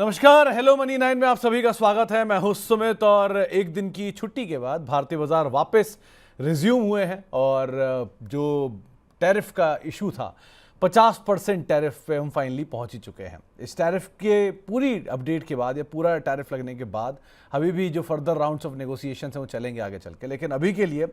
नमस्कार, hello money 9 में आप सभी का स्वागत है। मैं हूं सुमित और एक दिन की छुट्टी के बाद भारतीय बाजार वापस रिज्यूम हुए हैं और जो टैरिफ का इशू था 50% टैरिफ पे हम फाइनली पहुंच ही चुके हैं। इस टैरिफ के पूरी अपडेट के बाद या पूरा टैरिफ लगने के बाद अभी भी जो फर्दर राउंड्स ऑफ नेगोशिएशन हैं वो चलेंगे आगे चल के, लेकिन अभी के लिए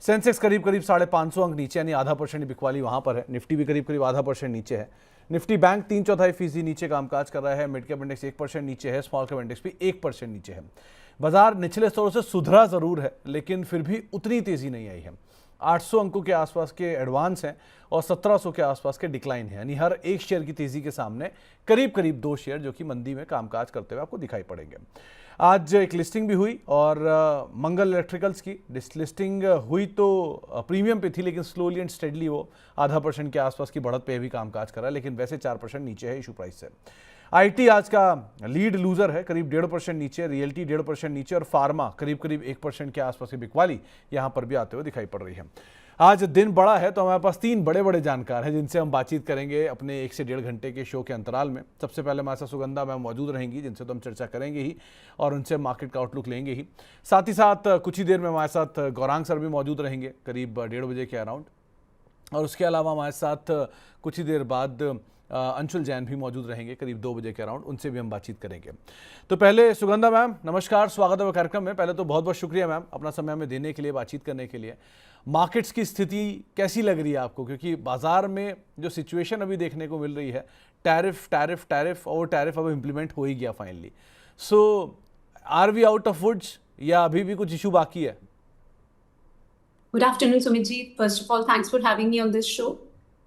सेंसेक्स करीब 550 अंक नीचे यानी आधा % बिकवाली वहां पर है। निफ्टी भी करीब आधा % नीचे है। निफ्टी बैंक 3/4% नीचे कामकाज कर रहा है। मिड कैप इंडेक्स 1% नीचे है। स्मॉल कैप इंडेक्स भी 1% नीचे है। बाजार निचले स्तरों से सुधरा जरूर है लेकिन फिर भी उतनी तेजी नहीं आई है। 800 अंकों के आसपास के एडवांस हैं और 1700 के आसपास के डिक्लाइन है, यानी हर एक शेयर की तेजी के सामने करीब 2 शेयर जो कि मंदी में कामकाज करते हुए आपको दिखाई पड़ेंगे। आज एक लिस्टिंग भी हुई और मंगल इलेक्ट्रिकल्स की लिस्टिंग हुई तो प्रीमियम पे थी, लेकिन स्लोली एंड स्टेडली वो आधा % के आसपास की बढ़त पे भी कामकाज कर रहा है, लेकिन वैसे 4% नीचे है इशू प्राइस से। आईटी आज का लीड लूजर है, करीब 1.5% नीचे, रियल्टी 1.5% नीचे और फार्मा करीब 1% के आसपास की बिकवाली यहां पर भी आते हुए दिखाई पड़ रही है। आज दिन बड़ा है तो हमारे पास 3 बड़े जानकार हैं जिनसे हम बातचीत करेंगे अपने 1 से 1.5 घंटे के शो के अंतराल में। सबसे पहले हमारे साथ सुगंधा मैम मौजूद रहेंगी जिनसे तो हम चर्चा करेंगे ही और उनसे मार्केट का आउटलुक लेंगे ही। साथ ही साथ कुछ ही देर में हमारे साथ गौरांग सर भी मौजूद रहेंगे करीब 1:30 बजे के अराउंड, और उसके अलावा हमारे साथ कुछ ही देर बाद अंशुल जैन भी मौजूद रहेंगे करीब 2 बजे के अराउंड, उनसे भी हम बातचीत करेंगे। तो पहले सुगंधा मैम नमस्कार, स्वागत है कार्यक्रम में। पहले तो बहुत शुक्रिया मैम अपना समय हमें देने के लिए, बातचीत करने के लिए। मार्केट्स की स्थिति कैसी लग रही है आपको, क्योंकि बाजार में जो सिचुएशन अभी देखने को मिल रही है, टैरिफ और टैरिफ अब इम्प्लीमेंट हो ही गया finally. So are we out of woods या अभी भी कुछ इशू बाकी है? Good afternoon, Sumit ji. First of all, thanks for having me on this show.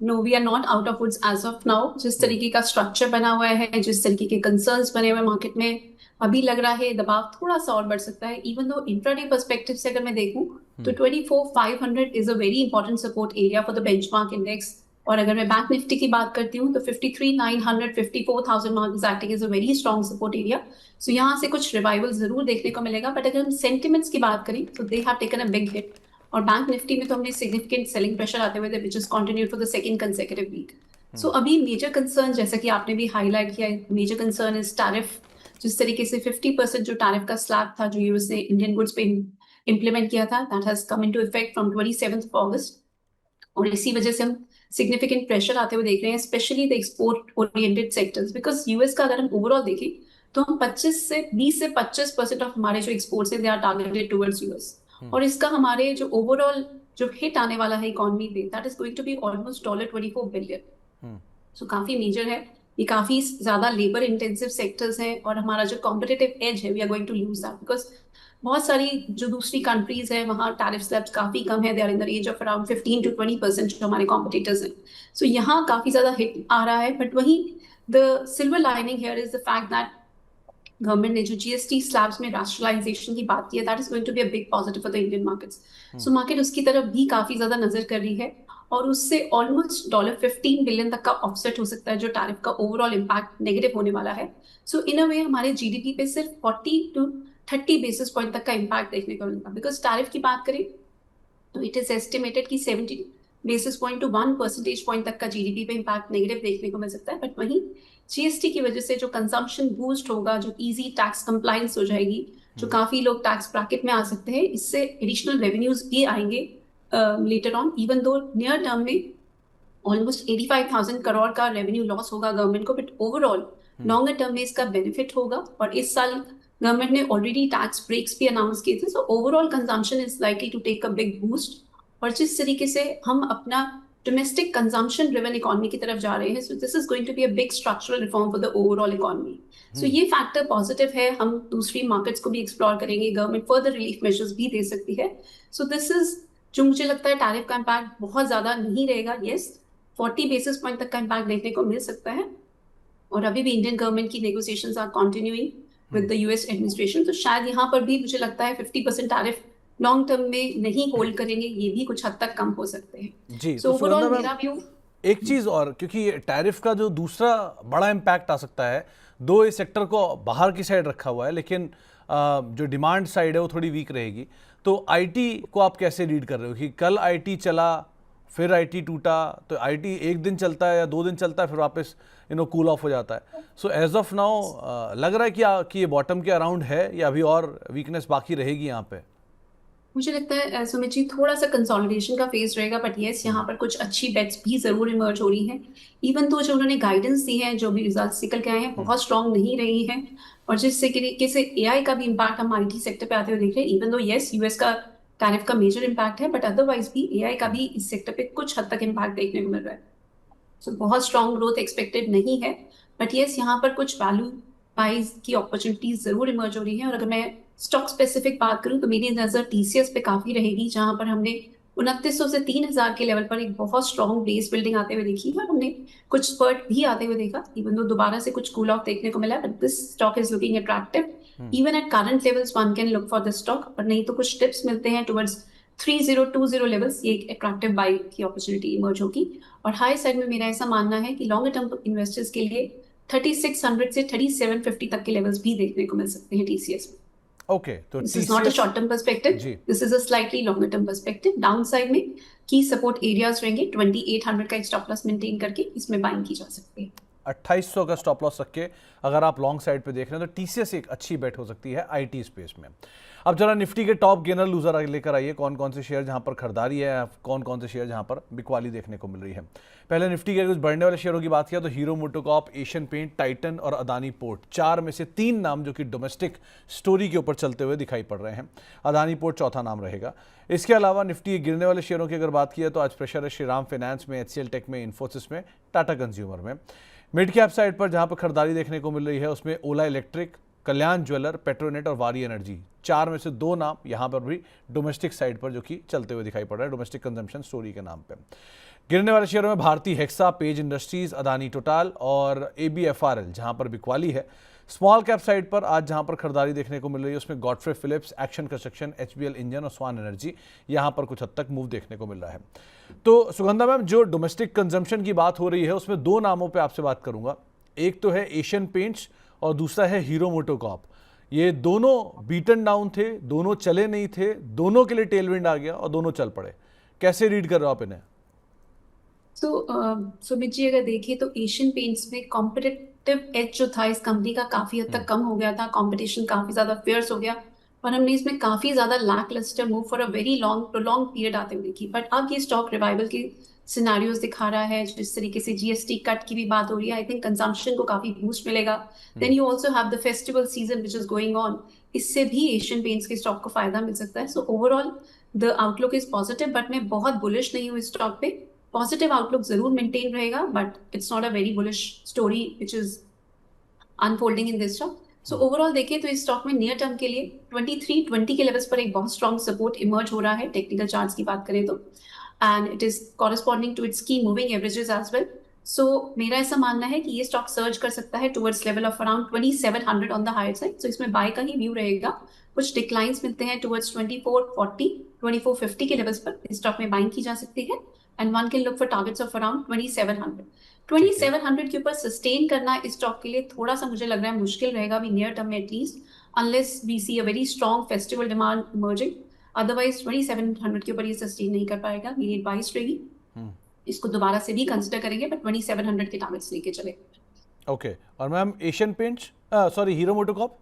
No, we are not out of woods as of now. जिस तरीके का structure बना हुआ है, जिस तरीके के कंसर्न्स बने हुए मार्केट में, अभी लग रहा है दबाव थोड़ा सा और बढ़ सकता है। इवन दो इंट्राडे पर्सपेक्टिव से अगर मैं देखूं तो 24,500 is a very important support area for the benchmark index. और अगर मैं बैंक निफ्टी की बात करती हूँ तो 53,900, 54,000 mark is acting as a very strong support area. So यहाँ से कुछ रिवाइवल जरूर देखने को मिलेगा, बट अगर हम सेंटिमेंट्स की बात करें तो they have taken a big hit. और बैंक निफ्टी में तो हमने सिग्निफिकेंट सेलिंग प्रेशर आते हुए थे which is continued for the second consecutive week. So अभी मेजर कंसर्न, जैसा कि आपने भी हाईलाइट किया, मेजर कंसर्न इज टैरिफ। जिस तरीके से 50% जो टैरिफ का स्लैब था जो यूएस ने इंडियन गुड्स पे इंप्लीमेंट किया था, that has come into effect from 27th अगस्त। और इसी वजह से हम सिग्निफिकेंट प्रेशर आते हुए देख रहे हैं, specially the export oriented sectors. Because US का अगर हम ओवरऑल देखें तो हम 20 से 25% ऑफ हमारे जो एक्सपोर्ट्स हैं they are targeted towards US. और इसका हमारे जो ओवरऑल जो हिट आने वाला है इकोनॉमी पे, that is going to be almost $24 billion. So काफी मेजर है ये, काफी ज्यादा लेबर इंटेंसिव सेक्टर्स हैं और हमारा जो कॉम्पिटिटिव एज है we are going to lose that. Because बहुत सारी जो दूसरी कंट्रीज है वहाँ टैरिफ स्लैब्स काफी कम है, they are in the range of around 15 to 20% जो हमारे कॉम्पिटिटर्स हैं। सो यहाँ काफी ज्यादा हिट आ रहा है। बट वहीं the silver lining here is the fact that government ने जो जीएसटी स्लैब्स में रैशनलाइजेशन की बात की है, that is going to be a big positive for the Indian markets. So market उसकी तरफ भी काफी ज्यादा नजर कर रही है और उससे ऑलमोस्ट $15 बिलियन तक का ऑफसेट हो सकता है जो टैरिफ का ओवरऑल इम्पैक्ट नेगेटिव होने वाला है। सो इन अ वे हमारे जीडीपी पे सिर्फ 40 to 30 बेसिस पॉइंट तक का इम्पैक्ट देखने को मिलेगा। बिकॉज टैरिफ की बात करें तो इट इज एस्टिमेटेड कि 70 basis point two 1 percentage point तक का जीडीपी पे इम्पैक्ट नेगेटिव देखने को मिल सकता है। बट वहीं जीएसटी की वजह से जो कंजम्पशन बूस्ट होगा, जो इजी टैक्स कंप्लायंस हो जाएगी, जो काफी लोग टैक्स ब्रैकेट में आ सकते हैं, इससे एडिशनल रेवेन्यूज भी आएंगे later on. Even though near term में ऑलमोस्ट 85,000 करोड़ का रेवेन्यू लॉस होगा गवर्नमेंट को, बट ओवरऑल लॉन्गर टर्म में इसका बेनिफिट होगा। और इस साल गवर्नमेंट ने ऑलरेडी टैक्स ब्रेक्स भी अनाउंस किए थे। So overall consumption is likely to take a big boost. और जिस तरीके से हम अपना डोमेस्टिक कंजम्पशन ड्रिवन इकोनॉमी की तरफ जा रहे हैं, so this is going to be a big structural reform for the overall economy. So ये फैक्टर पॉजिटिव है। हम दूसरी मार्केट्स को भी एक्सप्लोर करेंगे, गवर्नमेंट फर्दर रिलीफ मेजर्स भी दे सकती है। सो दिस इज जो मुझे लगता है टैरिफ का इम्पैक्ट बहुत ज्यादा नहीं रहेगा। येस, 40 बेसिस पॉइंट तक का इम्पैक्ट देखने को मिल सकता है। और अभी भी इंडियन गवर्नमेंट की negotiations are continuing with the US administration. तो शायद यहाँ पर भी मुझे लगता है 50% टैरिफ लॉन्ग टर्म में नहीं होल्ड करेंगे, ये भी कुछ हद तक कम हो सकते हैं। जी, सो ओवरऑल मेरा व्यू एक चीज और, क्योंकि टैरिफ का जो दूसरा बड़ा इम्पैक्ट आ सकता है, दो इस सेक्टर को बाहर की साइड रखा हुआ है लेकिन जो डिमांड साइड है वो थोड़ी वीक रहेगी। तो आईटी को आप कैसे रीड कर रहे हो कि कल आईटी चला फिर आईटी टूटा, तो आईटी एक दिन चलता है या 2 दिन चलता है, फिर वापस कूल ऑफ हो जाता है। सो एज ऑफ नाउ लग रहा है कि ये बॉटम के अराउंड है या अभी और वीकनेस बाकी रहेगी यहाँ पे? मुझे लगता है सुमित जी थोड़ा सा कंसोलिडेशन का फेज रहेगा, बट यस यहाँ पर कुछ अच्छी बेट्स भी जरूर इमर्ज हो रही हैं। इवन तो जो उन्होंने गाइडेंस दी है, जो भी रिजल्ट्स निकल के आए हैं, बहुत स्ट्रांग नहीं रही हैं। और जिस तरीके से एआई का भी इम्पैक्ट हम आईटी सेक्टर पे आते हुए देख रहे हैं, इवन दो यस यूएस का टैरिफ का मेजर इम्पैक्ट है, बट अदरवाइज भी एआई का भी इस सेक्टर पे कुछ हद तक इम्पैक्ट देखने को मिल रहा है। सो बहुत स्ट्रांग ग्रोथ एक्सपेक्टेड नहीं है, बट यस यहाँ पर कुछ वैल्यू बाइज की अपॉर्चुनिटीज जरूर इमर्ज हो रही है। और अगर मैं स्टॉक स्पेसिफिक बात करूं तो मेरी नजर टीसीएस पे काफी रहेगी, जहां पर हमने 2900 से 3000 के लेवल पर एक बहुत स्ट्रांग बेस बिल्डिंग आते हुए देखी है, और हमने कुछ स्पर्ट भी आते हुए देखा, इवन दो दोबारा से कुछ कूल ऑफ देखने को मिला, but this stock is looking attractive even at current levels. One can look for the stock, और नहीं तो कुछ टिप्स मिलते हैं टुवर्ड्स 3020 लेवल्स, ये एक अट्रैक्टिव बाई की अपॉर्चुनिटी इमर्ज होगी। और हाई साइड में मेरा ऐसा मानना है कि लॉन्गर टर्म इन्वेस्टर्स के लिए 3600 से 3750 तक के लेवल्स भी देखने को मिल सकते हैं टीसीएस में। ओके, तो This is not a short term perspective. Ji, This is a slightly longer term perspective. Downside में की सपोर्ट एरियाज रहेंगे 2800 का एक स्टॉप लॉस मेंटेन करके इसमें बाइंग की जा सकती है। 2800 का स्टॉप लॉस रख के अगर आप लॉन्ग साइड पे देख रहे हैं तो टीसीएस एक अच्छी बेट हो सकती है आईटी स्पेस में। अब जरा निफ्टी के टॉप गेनर लूजर लेकर आइए, कौन कौन से शेयर जहां पर खरीदारी है, कौन कौन से शेयर जहां पर बिकवाली देखने को मिल रही है। पहले निफ्टी के कुछ बढ़ने वाले शेयरों की बात किया तो हीरो मोटोकॉर्प, एशियन पेंट, टाइटन और अदानी पोर्ट, 4 में से 3 नाम जो कि डोमेस्टिक स्टोरी के ऊपर चलते हुए दिखाई पड़ रहे हैं। अदानी पोर्ट चौथा नाम रहेगा। इसके अलावा निफ्टी गिरने वाले शेयरों की अगर बात की तो आज प्रेशर है श्रीराम फाइनेंस में, एचसीएल टेक में, इन्फोसिस में, टाटा कंज्यूमर में। मिड कैप साइड पर जहां पर खरीदारी देखने को मिल रही है उसमें ओला इलेक्ट्रिक, कल्याण ज्वेलर, पेट्रोनेट और वारी एनर्जी, 4 में से 2 नाम यहां पर भी डोमेस्टिक साइड पर जो कि चलते हुए दिखाई पड़ रहा है डोमेस्टिक कंजम्पशन स्टोरी के नाम पे। गिरने वाले शेयरों में भारती हेक्सा, पेज इंडस्ट्रीज, अदानी टोटाल और एबीएफआरएल जहां पर बिकवाली है। स्मॉल कैप साइड पर आज जहां पर खरीदारी देखने को मिल रही है उसमें Godfrey Phillips, action construction, HBL engine और स्वान एनर्जी, यहां पर कुछ हद तक मूव देखने को मिल रहा है। तो सुगंधा मैम, जो डोमेस्टिक कंजम्पशन की बात हो रही है उसमें 2 नामों पे आपसे बात करूंगा। एक तो है एशियन पेंट्स और दूसरा है हीरो मोटोकॉर्प। ये दोनों बीटन डाउन थे, दोनों चले नहीं थे, दोनों के लिए टेलविंड आ गया और दोनों चल पड़े। कैसे रीड कर रहे हो आप इन्हें? सुमित जी अगर देखिए तो एशियन पेंट्स में कॉम्पिटिटिव एज जो था इस कंपनी का काफी हद तक कम हो गया था, कंपटीशन काफी ज्यादा फियर्स हो गया, और हमने इसमें काफी ज्यादा lacklustre move for a very long prolong period आते हुए देखी। बट अब ये स्टॉक रिवाइवल की सिनेरियोज दिखा रहा है, जिस तरीके से जीएसटी कट की भी बात हो रही है, आई थिंक कंजम्पशन को काफी बूस्ट मिलेगा। Then you also have the festival season which is going on, इससे भी एशियन पेंट्स के स्टॉक को फायदा मिल सकता है। So overall the outlook is positive, but मैं बहुत बुलिश नहीं हूँ इस स्टॉक पे। पॉजिटिव आउटलुक जरूर मेंटेन रहेगा, but it's not a very bullish story which is unfolding in this stock. So overall देखिए तो इस स्टॉक में नियर टर्म के लिए 2320 के लेवल्स पर एक बहुत स्ट्रॉन्ग सपोर्ट इमर्ज हो रहा है टेक्निकल चार्ट्स की बात करें तो, and it is corresponding to its की moving averages as well. So मेरा ऐसा मानना है कि ये स्टॉक सर्ज कर सकता है towards level of around 2700 on the higher side. So इसमें बाय का ही व्यू रहेगा। कुछ डिक्लाइंस मिलते हैं टुवर्ड्स 2440 2450 के लेवल्स पर इस स्टॉक में बाइंग की जा सकती है, and one can look for targets of around 2700 के ऊपर सस्टेन करना इस स्टॉक के लिए थोड़ा सा मुझे लग रहा है मुश्किल रहेगा भी नियर टर्म में, at least unless we see a very strong festival demand emerging. Otherwise 2700 के ऊपर ये सस्टेन नहीं कर पाएगा, मेरी एडवाइस रहेगी इसको दोबारा से भी कंसिडर करेंगे, बट 2700 के टारगेट्स लेके चले। ओके, और ma'am Asian Paints, sorry Hero MotoCorp.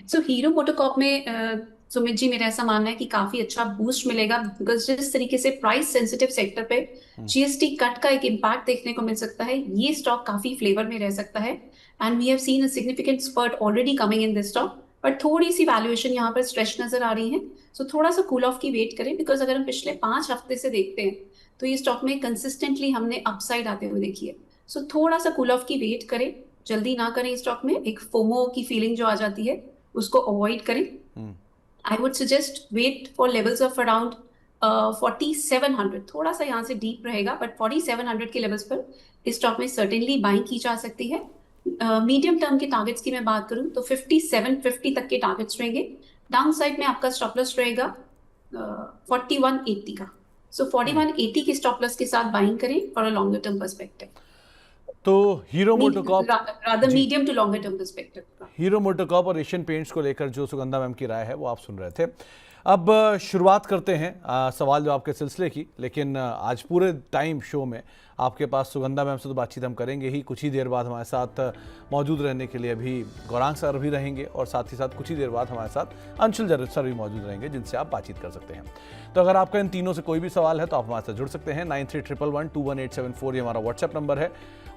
So Hero MotoCorp में सुमित जी मेरा ऐसा मानना है कि काफी अच्छा बूस्ट मिलेगा, बिकॉज जिस तरीके से प्राइस सेंसिटिव सेक्टर पे जीएसटी कट का एक इम्पैक्ट देखने को मिल सकता है, ये स्टॉक काफी फ्लेवर में रह सकता है, and we have seen a significant spurt already coming in this stock. But थोड़ी सी वैल्यूएशन यहाँ पर स्ट्रेच नजर आ रही है, सो थोड़ा सा कूल ऑफ की वेट करें, बिकॉज अगर हम पिछले 5 हफ्ते से देखते हैं तो ये स्टॉक में कंसिस्टेंटली हमने अपसाइड आते हुए देखी है। सो थोड़ा सा कूल ऑफ की वेट करें, जल्दी ना करें। स्टॉक में एक फोमो की फीलिंग जो आ जाती है उसको अवॉइड करें। I would suggest wait for levels of around 4700, थोड़ा सा यहाँ से डीप रहेगा, बट 4700 के लेवल्स पर इस स्टॉक में सर्टेनली बाइंग की जा सकती है। मीडियम टर्म के टारगेट्स की मैं बात करूं तो 5750 तक के टारगेट्स रहेंगे। डाउन साइड में आपका स्टॉप लॉस रहेगा 4180 का। सो 4180 के स्टॉप लॉस के साथ बाइंग करें for a longer term perspective. तो Hero MotoCorp, rather medium to longer term perspective. Hero MotoCorp और एशियन पेंट्स को लेकर जो सुगंधा मैम की राय है वो आप सुन रहे थे। अब शुरुआत करते हैं सवाल जवाब के सिलसिले की, लेकिन आज पूरे टाइम शो में आपके पास सुगंधा मैम से तो बातचीत हम करेंगे ही। कुछ ही देर बाद हमारे साथ मौजूद रहने के लिए अभी गौरांग सर भी रहेंगे और साथ ही साथ कुछ ही देर बाद हमारे साथ अंशुल जरद सर भी मौजूद रहेंगे, जिनसे आप बातचीत कर सकते हैं। तो अगर आपका इन तीनों से कोई भी सवाल है तो आप हमारे साथ जुड़ सकते हैं। 9311211874 ये हमारा व्हाट्सएप नंबर है,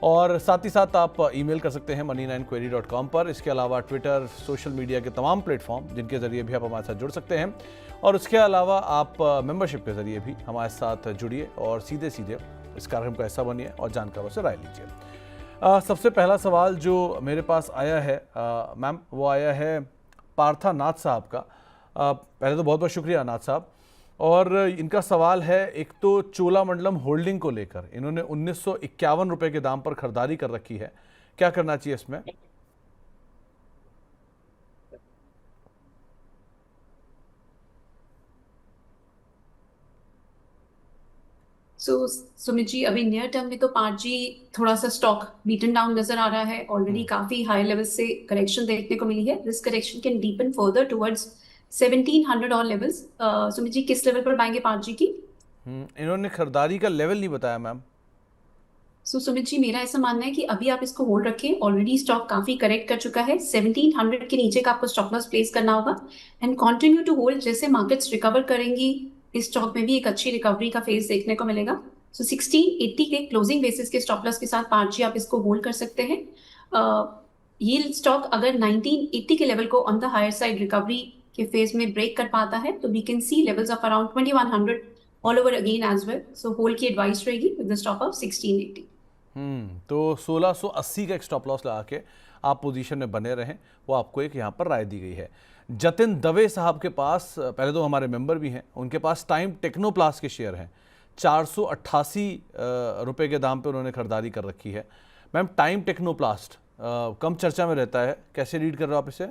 और साथ ही साथ आप ईमेल कर सकते हैं money9query.com पर। इसके अलावा ट्विटर, सोशल मीडिया के तमाम प्लेटफॉर्म जिनके ज़रिए भी आप हमारे साथ जुड़ सकते हैं, और उसके अलावा आप मेंबरशिप के ज़रिए भी हमारे साथ जुड़िए और सीधे सीधे इस कार्यक्रम का हिस्सा बनिए और जानकारों से राय लीजिए। सबसे पहला सवाल जो मेरे पास आया है मैम, वो आया है पार्था नाथ साहब का। पहले तो बहुत बहुत शुक्रिया नाथ साहब। और इनका सवाल है, एक तो चोलामंडलम होल्डिंग को लेकर इन्होंने 1951 रुपए के दाम पर खरीदारी कर रखी है, क्या करना चाहिए इसमें? सो सुमित जी, अभी नियर टर्म में तो पार्ट जी थोड़ा सा स्टॉक बीटन डाउन नजर आ रहा है। ऑलरेडी काफी हाई लेवल से करेक्शन देखने को मिली है। This correction can deepen further towards 1700 और लेवल्स। सुमित जी, किस लेवल पर बाएंगे पार्ट जी की? इन्होंने खरीदारी का लेवल नहीं बताया मैम। सुमित जी, मेरा ऐसा मानना है कि अभी आप इसको होल्ड रखें। ऑलरेडी स्टॉक काफी करेक्ट कर चुका है। 1700 के नीचे का आपको स्टॉप लॉस प्लेस करना होगा एंड कंटिन्यू टू होल्ड। जैसे मार्केट्स रिकवर करेंगी, इस स्टॉक में भी एक अच्छी रिकवरी का फेज देखने को मिलेगा। 1680 के क्लोजिंग बेसिस के स्टॉप लॉस के साथ पार्ट जी आप इसको होल्ड कर सकते हैं। ये स्टॉक अगर 1980 के लेवल को on the higher side recovery के फेज में ब्रेक कर पाता है तो we can see levels of around 2100 all over again as well. So hold की एडवाइस रहेगी विद द स्टॉप ऑफ 1680। तो 1680 का एक स्टॉप लॉस लगा के आप पोजीशन में बने रहें, वो आपको एक यहाँ पर राय दी गई है। जतिन दवे साहब के पास, पहले तो हमारे मेंबर भी हैं, उनके पास टाइम टेक्नोप्लास के शेयर हैं। 488 रुपए के दाम पे उन्होंने खरीदारी कर रखी है। मैम, टाइम टेक्नोप्लास्ट कम चर्चा में रहता है, कैसे रीड कर रहे हो आप इसे?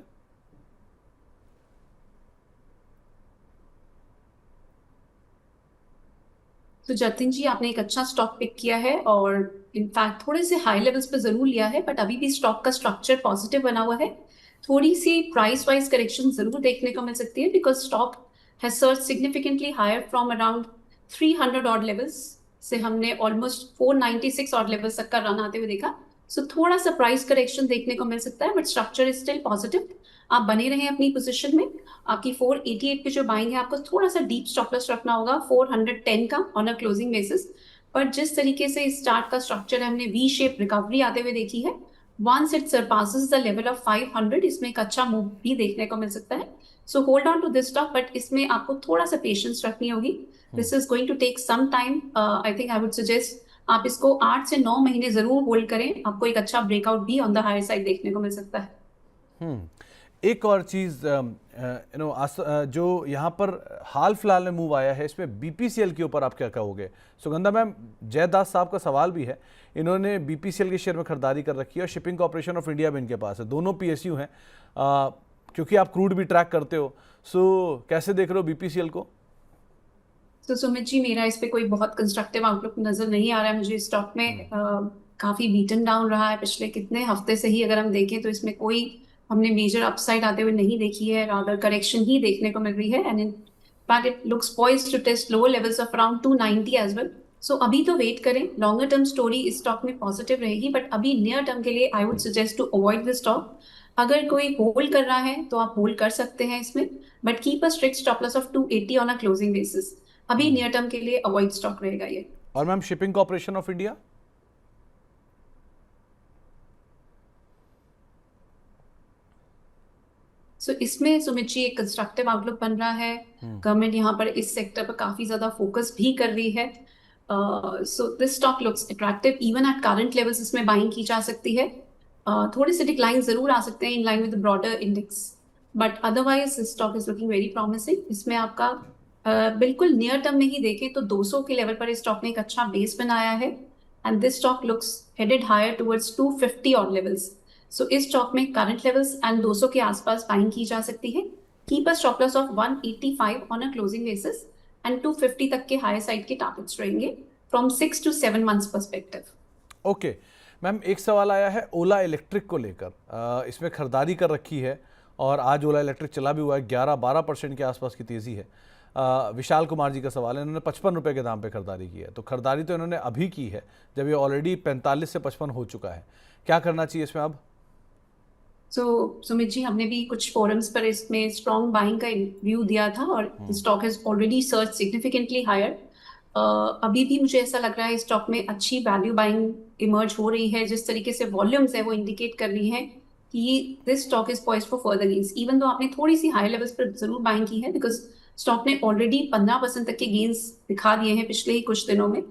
तो जतिन जी, आपने एक अच्छा स्टॉक पिक किया है और इनफैक्ट थोड़े से हाई लेवल्स पे जरूर लिया है, बट अभी भी स्टॉक का स्ट्रक्चर पॉजिटिव बना हुआ है। थोड़ी सी प्राइस वाइज करेक्शन जरूर देखने को मिल सकती है because stock has surge significantly higher from around 300 odd levels से हमने ऑलमोस्ट 496 ऑड लेवल्स तक का रन आते हुए देखा। सो थोड़ा सा प्राइस करेक्शन देखने को मिल सकता है, but structure is still positive. आप बने रहें अपनी पोजीशन में। आपकी 488 पे जो बाइंग है, आपको थोड़ा सा डीप स्टॉप लॉस रखना होगा 410 का ऑन अ क्लोजिंग बेसिस। पर जिस तरीके से स्टार्ट का स्ट्रक्चर है, हमने वी शेप रिकवरी आते हुए देखी है। Once it surpasses the level of 500, इसमें एक अच्छा मूव भी देखने को मिल सकता है। So hold on to this stock, but इसमें आपको थोड़ा सा पेशेंस रखनी होगी। This is going to take some time. I think I would suggest आप इसको 8 से 9 महीने जरूर होल्ड करें। आपको एक अच्छा ब्रेकआउट भी ऑन द हायर साइड देखने को मिल सकता है। एक और चीज़ जो यहाँ पर हाल फिलहाल में मूव आया है, इसमें बीपीसीएल के ऊपर आप क्या कहोगे? सुगंधा मैम, जयदास साहब का सवाल भी है। इन्होंने बीपीसीएल के शेयर में खरीदारी कर रखी है और शिपिंग कॉर्पोरेशन ऑफ इंडिया भी इनके पास है। दोनों पीएसयू हैं, क्योंकि आप क्रूड भी ट्रैक करते हो। सो कैसे देख रहे हो बीपीसीएल को? तो सुमित जी, मेरा इस पे कोई बहुत कंस्ट्रक्टिव आउटलुक नजर नहीं आ रहा है मुझे। स्टॉक में काफी बीटन डाउन रहा है पिछले कितने हफ्ते से ही। अगर हम देखें तो इसमें कोई हमने मेजर अपसाइड आते हुए नहीं देखी है, रादर करेक्शन ही देखने को मिल रही है। And in fact it looks poised to test lower levels of around 290 as well. So अभी तो वेट करें। लॉन्गर टर्म स्टोरी इस स्टॉक में पॉजिटिव रहेगी, बट अभी नियर टर्म के लिए I would suggest to avoid this stock. अगर कोई होल्ड कर रहा है तो आप होल्ड कर सकते हैं इसमें, but keep a strict stop loss of 280 on a closing basis. अभी नियर टर्म के लिए अवॉइड स्टॉक रहेगा ये। और ma'am, shipping corporation of India? So इसमें सुमित जी एक कंस्ट्रक्टिव आउटलुक बन रहा है। गवर्नमेंट यहाँ पर इस सेक्टर पर काफी ज्यादा फोकस भी कर रही है। So this stock looks attractive even at current levels. इसमें बाइंग की जा सकती है। थोड़े से डिक्लाइन जरूर आ सकते हैं in line with broader index, but otherwise this stock is looking very promising. इसमें आपका बिल्कुल नियर टर्म में ही देखें तो 200 के लेवल पर इस स्टॉक ने एक अच्छा बेस बनाया है and this stock looks headed higher towards 250 odd levels. So इस स्टॉक में करंट लेवल्स एंड 200 के आसपास बाइंग की जा सकती है। Keep a stop loss of 185 on a closing basis and 250 तक के हायर साइड के टारगेट्स रहेंगे from 6 to 7 months perspective. Okay ma'am, एक सवाल आया है ओला इलेक्ट्रिक को लेकर। इसमें खरीदारी कर रखी है और आज ओला इलेक्ट्रिक चला भी हुआ है, 11-12% के आसपास की तेज़ी है। विशाल कुमार जी का सवाल है, इन्होंने 55 रुपये के दाम पे खरीदारी की है। तो खरीदारी तो इन्होंने अभी की है जब ये ऑलरेडी 45 से 55 हो चुका है। क्या करना चाहिए इसमें अब? सुमित जी, हमने भी कुछ फोरम्स पर इसमें स्ट्रॉन्ग बाइंग का व्यू दिया था और stock has already surge significantly higher. अभी भी मुझे ऐसा लग रहा है स्टॉक में अच्छी वैल्यू बाइंग इमर्ज हो रही है। जिस तरीके से वॉल्यूम्स है वो इंडिकेट कर रही है कि this stock is poised for further gains, even though आपने थोड़ी सी हाई लेवल्स पर जरूर बाइंग की है, बिकॉज स्टॉक ने ऑलरेडी 15% तक के गेन्स दिखा दिए हैं पिछले ही कुछ दिनों में।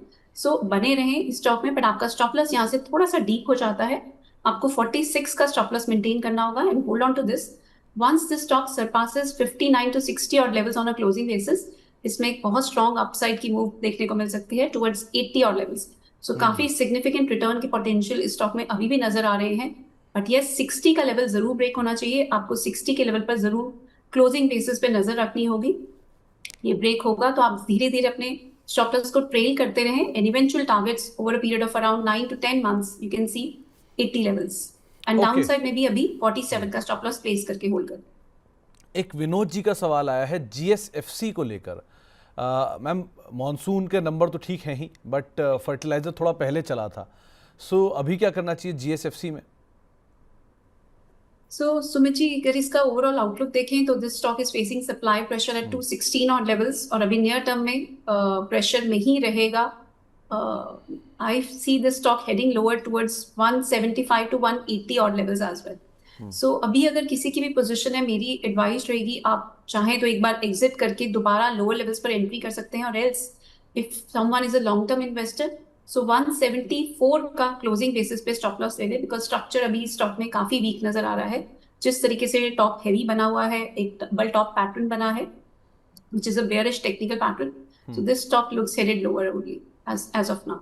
बने रहें स्टॉक में, बट आपका स्टॉप लॉस यहाँ से थोड़ा सा डीप हो जाता है। आपको 46 का स्टॉप लॉस मेंटेन करना होगा and hold on to this. Once this stock surpasses 59 to 60 और levels on a closing basis, इसमें एक बहुत स्ट्रॉन्ग अपसाइड की मूव देखने को मिल सकती है टुवर्ड्स 80 और लेवल्स। काफी सिग्निफिकेंट रिटर्न के पोटेंशियल इस स्टॉक में अभी भी नजर आ रहे हैं। बट यस, 60 का लेवल जरूर ब्रेक होना चाहिए। आपको 60 के लेवल पर जरूर क्लोजिंग बेसिस पे नजर रखनी होगी। ये ब्रेक होगा तो आप धीरे धीरे अपने स्टॉप लॉस को ट्रेल करते रहें and eventual targets over a period of around 9 to 10 months you can see 80 levels and okay, down side में भी अभी 47 का स्टॉप लॉस प्लेस करके होल्ड कर। एक विनोद जी का सवाल आया है जीएसएफसी को लेकर। मैम, मॉनसून के नंबर तो ठीक हैं ही, बट फर्टिलाइजर थोड़ा पहले चला था। अभी क्या करना चाहिए जीएसएफसी में? सुमित जी, अगर इसका ओवरऑल आउटलुक देखें तो this stock is facing supply pressure at 216 on levels और अभी नियर टर्म में प्रेशर में ही रहेगा। I see this stock heading lower towards 175 to 180 odd levels as well. अभी अगर किसी की भी पोजीशन है, मेरी एडवाइस रहेगी आप चाहें तो एक बार एग्जिट करके दोबारा लोअर लेवल्स पर एंट्री कर सकते हैं, और else if someone is a long term investor 174 का क्लोजिंग बेसिस पे स्टॉप लॉस ले ले, बिकॉज स्ट्रक्चर अभी स्टॉक में काफी वीक नजर आ रहा है। जिस तरीके से टॉप हैवी बना हुआ है, एक डबल टॉप पैटर्न बना है which is a bearish technical pattern. So this stock looks headed lower only as of now.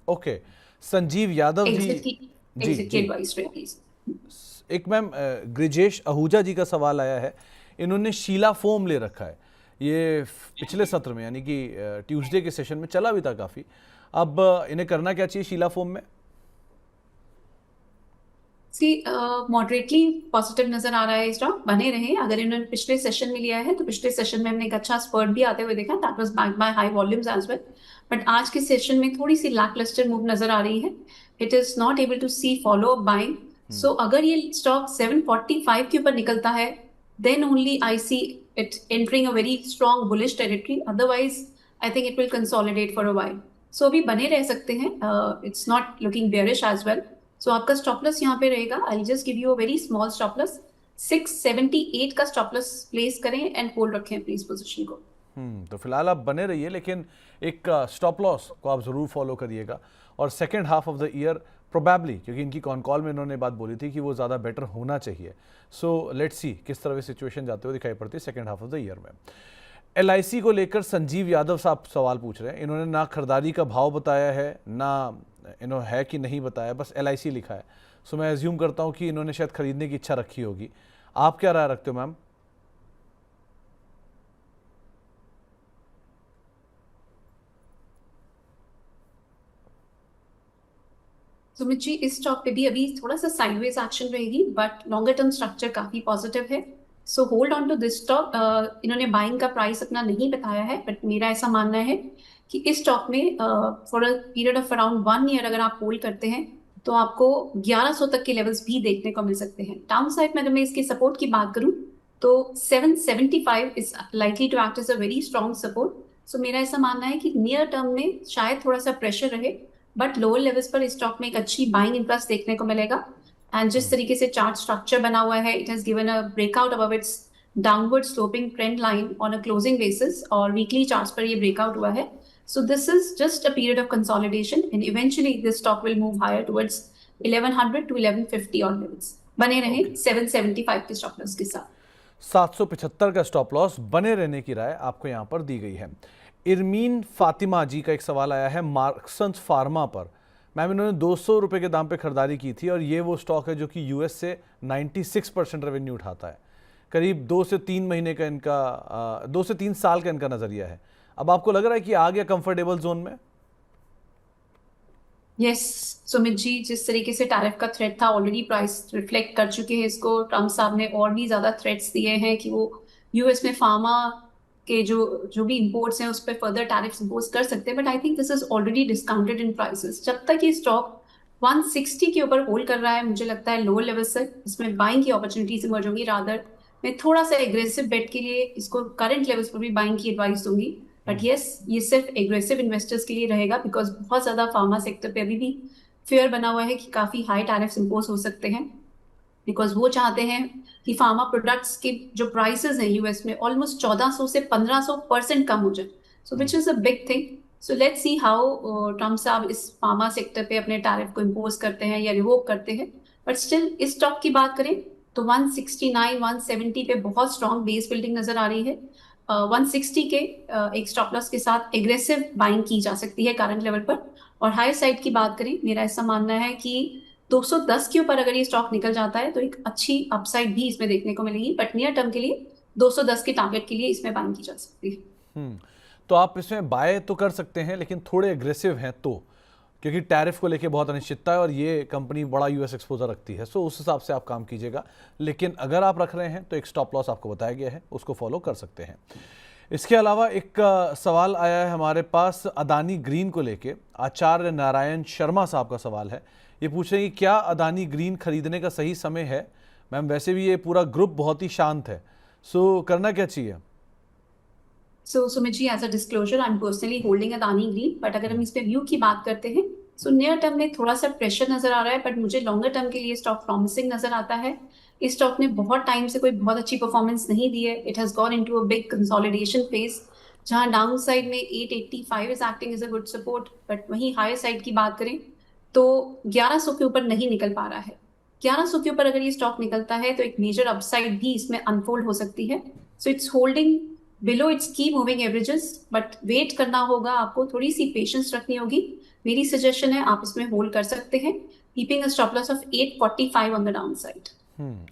Okay, Sanjeev Yadav ji Exit की advice रहेगी। एक मैम ग्रिजेश आहूजा जी का सवाल आया है। इन्होंने शीला फोम ले रखा है, ये पिछले सत्र में यानी कि ट्यूसडे के सेशन में चला भी था काफ़ी। अब इन्हें करना क्या चाहिए शीला फोम में? मॉडरेटली पॉजिटिव नजर आ रहा है स्टॉक, बने रहे। अगर इन्होंने पिछले सेशन में लिया है तो पिछले सेशन में हमने एक अच्छा स्पर्ट भी आते हुए देखा, that was backed by high volumes as well. But आज के सेशन में थोड़ी सी लैकलस्टर मूव नजर आ रही है। It is not able to see follow up buying. अगर ये स्टॉक 745 के ऊपर निकलता है then only I see it entering a very strong bullish territory, otherwise I think it will consolidate for a while. अभी बने रह सकते हैं, it's not looking bearish as well. आपका स्टॉप लॉस यहाँ पे रहेगा, I just give you a very small stop loss, 678 का स्टॉप लॉस प्लेस करें एंड होल्ड रखें अपनी इस पोजीशन को। तो फिलहाल आप बने रहिए, लेकिन एक स्टॉप लॉस को आप ज़रूर फॉलो करिएगा। और second half of the year probably, क्योंकि इनकी कॉन कॉल में इन्होंने बात बोली थी कि वो ज़्यादा बेटर होना चाहिए। लेट्स सी किस तरह से सिचुएशन जाते हुए दिखाई पड़ती है second half of the year में। एलआईसी को लेकर संजीव यादव साहब सवाल पूछ रहे हैं। इन्होंने ना खरीदारी का भाव बताया है, ना इन्होंने है कि नहीं बताया, बस एलआईसी लिखा है। मैं एज्यूम करता हूँ कि इन्होंने शायद खरीदने की इच्छा रखी होगी। आप क्या राय रखते हो मैम? सुमित जी, इस स्टॉक पे भी अभी थोड़ा सा साइडवेज एक्शन रहेगी, बट लॉन्गर टर्म स्ट्रक्चर काफी पॉजिटिव है। Hold on to this stock. इन्होंने बाइंग का प्राइस अपना नहीं बताया है, बट मेरा ऐसा मानना है कि इस स्टॉक में for a period of around 1 year अगर आप होल्ड करते हैं तो आपको 1100 तक के लेवल्स भी देखने को मिल सकते हैं। डाउन साइड में अगर मैं इसके सपोर्ट की बात करूं तो 775 is likely to act as a very strong support. मेरा ऐसा मानना है कि नियर टर्म में शायद थोड़ा सा प्रेशर रहे, बट लोअर लेवल्स पर इस स्टॉक में एक अच्छी बाइंग इंटरेस्ट देखने को मिलेगा। एंड जिस तरीके से चार्ट स्ट्रक्चर बना हुआ है, it has given a breakout above its downward sloping trend line on a closing basis, और वीकली चार्ट्स पर ये ब्रेकआउट हुआ है। This is just a period of consolidation and eventually this stock will move higher towards 1100 to 1150 on levels. बने रहे 775 के stop loss के साथ। 775 का स्टॉप लॉस बने रहने की राय आपको यहाँ पर दी गई है। इरमीन फातिमा जी का एक सवाल आया है मार्क्संस फार्मा पर। मैम, इन्होंने 200 रुपये के दाम पे खरीदारी की थी और ये वो स्टॉक है जो कि यूएस से 96% रेवेन्यू उठाता है। करीब 2 से 3 महीने का इनका 2 से 3 साल का इनका नज़रिया है। अब आपको लग रहा है कि आ गया कंफर्टेबल जोन में? यस सुमित जी, जिस तरीके से टैरिफ का थ्रेट था ऑलरेडी प्राइस रिफ्लेक्ट कर चुके हैं इसको। ट्रम्प साहब ने और भी ज्यादा थ्रेट्स दिए हैं कि वो यूएस में फार्मा के जो जो भी इंपोर्ट्स हैं उस पर फर्दर टैरिफ इम्पोज कर सकते हैं। But I think this is already discounted in prices. जब तक ये स्टॉक 160 के ऊपर होल्ड कर रहा है, मुझे लगता है लोअर लेवल से इसमें बाइंग की अपॉर्चुनिटीज इमर्ज होंगी। रादर मैं थोड़ा सा एग्रेसिव बेट के लिए इसको करंट लेवल्स पर भी बाइंग की एडवाइस दूंगी। बट यस, ये सिर्फ एग्रेसिव इन्वेस्टर्स के लिए रहेगा, बिकॉज बहुत ज्यादा फार्मा सेक्टर पे अभी भी फेयर बना हुआ है कि काफी हाई टैरिफ्स इम्पोज हो सकते हैं। बिकॉज वो चाहते हैं कि फार्मा प्रोडक्ट्स के जो प्राइसेस हैं यूएस में ऑलमोस्ट 1400 से 1500% कम हो जाए। So which is a big thing. So let's see how Trump साहब इस फार्मा सेक्टर पे अपने टैरिफ को इम्पोज करते हैं या रिवोक करते हैं। बट स्टिल इस स्टॉक की बात करें तो 169 170 पे बहुत स्ट्रॉन्ग बेस बिल्डिंग नजर आ रही है। 160 के एक स्टॉप लॉस के साथ एग्रेसिव बाइंग की जा सकती है करंट लेवल पर। और हायर साइड की बात करें, मेरा ऐसा मानना है कि 210 के ऊपर अगर ये स्टॉक निकल जाता है तो एक अच्छी अपसाइड भी इसमें देखने को मिलेगी। बट नियर टर्म के लिए 210 के टारगेट के लिए इसमें बाइंग की जा सकती है। हम्म। तो आप इसमें बाय तो कर सकते हैं, लेकिन थोड़े एग्रेसिव हैं तो, क्योंकि टैरिफ को लेके बहुत अनिश्चितता है और ये कंपनी बड़ा यूएस एक्सपोजर रखती है, सो उस हिसाब से आप काम कीजिएगा। लेकिन अगर आप रख रहे हैं तो एक स्टॉप लॉस आपको बताया गया है, उसको फॉलो कर सकते हैं। इसके अलावा एक सवाल आया है हमारे पास अदानी ग्रीन को लेके। आचार्य नारायण शर्मा साहब का सवाल है। ये पूछ रहे हैं कि क्या अदानी ग्रीन खरीदने का सही समय है? मैम, वैसे भी ये पूरा ग्रुप बहुत ही शांत है, सो करना क्या चाहिए? So Sumit ji, as a disclosure, I am personally holding Adani Green. But अगर हम इस पे व्यू की बात करते हैं, सो नियर टर्म में थोड़ा सा प्रेशर नजर आ रहा है, बट मुझे लॉन्गर टर्म के लिए स्टॉक प्रॉमिसिंग नजर आता है। इस स्टॉक ने बहुत टाइम से कोई बहुत अच्छी परफॉर्मेंस नहीं दी है। It has gone into a big consolidation phase, जहां डाउन साइड में 885 is acting as a good support. But वहीं हायर साइड की बात करें तो 1100 के ऊपर नहीं निकल पा रहा है। 1100 के ऊपर अगर ये स्टॉक निकलता है तो एक मेजर अपसाइड भी इसमें अनफोल्ड हो सकती है। So it's holding below it's की मूविंग एवरेजेस, बट वेट करना होगा आपको, थोड़ी सी पेशेंस रखनी होगी। मेरी सजेशन है आप इसमें होल्ड कर सकते हैं, keeping a stop loss of 845 on the down side.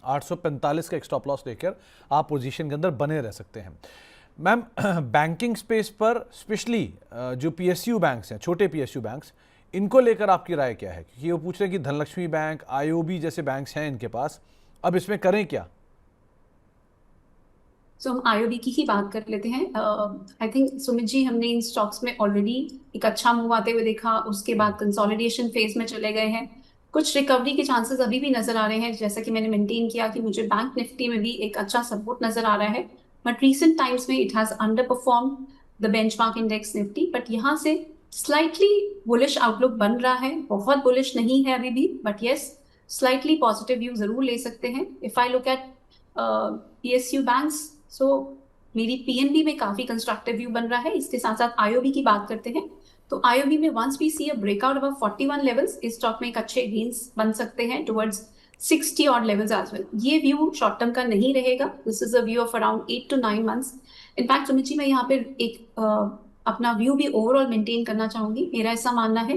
845 का एक स्टॉप लॉस लेकर आप पोजीशन के अंदर बने रह सकते हैं। मैम, बैंकिंग स्पेस पर स्पेशली जो पीएसयू बैंक्स हैं, छोटे पीएसयू बैंक्स, इनको लेकर आपकी राय क्या है? क्योंकि वो पूछ रहे हैं कि धनलक्ष्मी बैंक, आईओबी जैसे बैंक्स हैं इनके पास, अब इसमें करें क्या? सो हम आईओबी की ही बात कर लेते हैं। आई थिंक सुमित जी, हमने इन स्टॉक्स में ऑलरेडी एक अच्छा मूव आते हुए देखा, उसके बाद कंसोलिडेशन फेज में चले गए हैं। कुछ रिकवरी के चांसेस अभी भी नजर आ रहे हैं, जैसा कि मैंने मेंटेन किया कि मुझे बैंक निफ्टी में भी एक अच्छा सपोर्ट नजर आ रहा है। बट रिसेंट टाइम्स में it has under perform the benchmark index Nifty. But यहाँ से स्लाइटली बुलिश आउटलुक बन रहा है, बहुत बुलिश नहीं है अभी भी, but yes, slightly positive view जरूर ले सकते हैं। If I look at PSU banks, so मेरी पीएनबी में काफी कंस्ट्रक्टिव व्यू बन रहा है। इसके साथ साथ आईओबी की बात करते हैं तो आईओबी में once we see a breakout above 41 levels, इस स्टॉक में एक अच्छे गेन्स बन सकते हैं टुवर्ड्स 60 और लेवल्स एज वेल। ये व्यू शॉर्ट टर्म का नहीं रहेगा, this is a view of around 8 to 9 months. In fact Sumit ji, मैं यहाँ पे एक अपना व्यू भी ओवरऑल मेंटेन करना चाहूंगी। मेरा ऐसा मानना है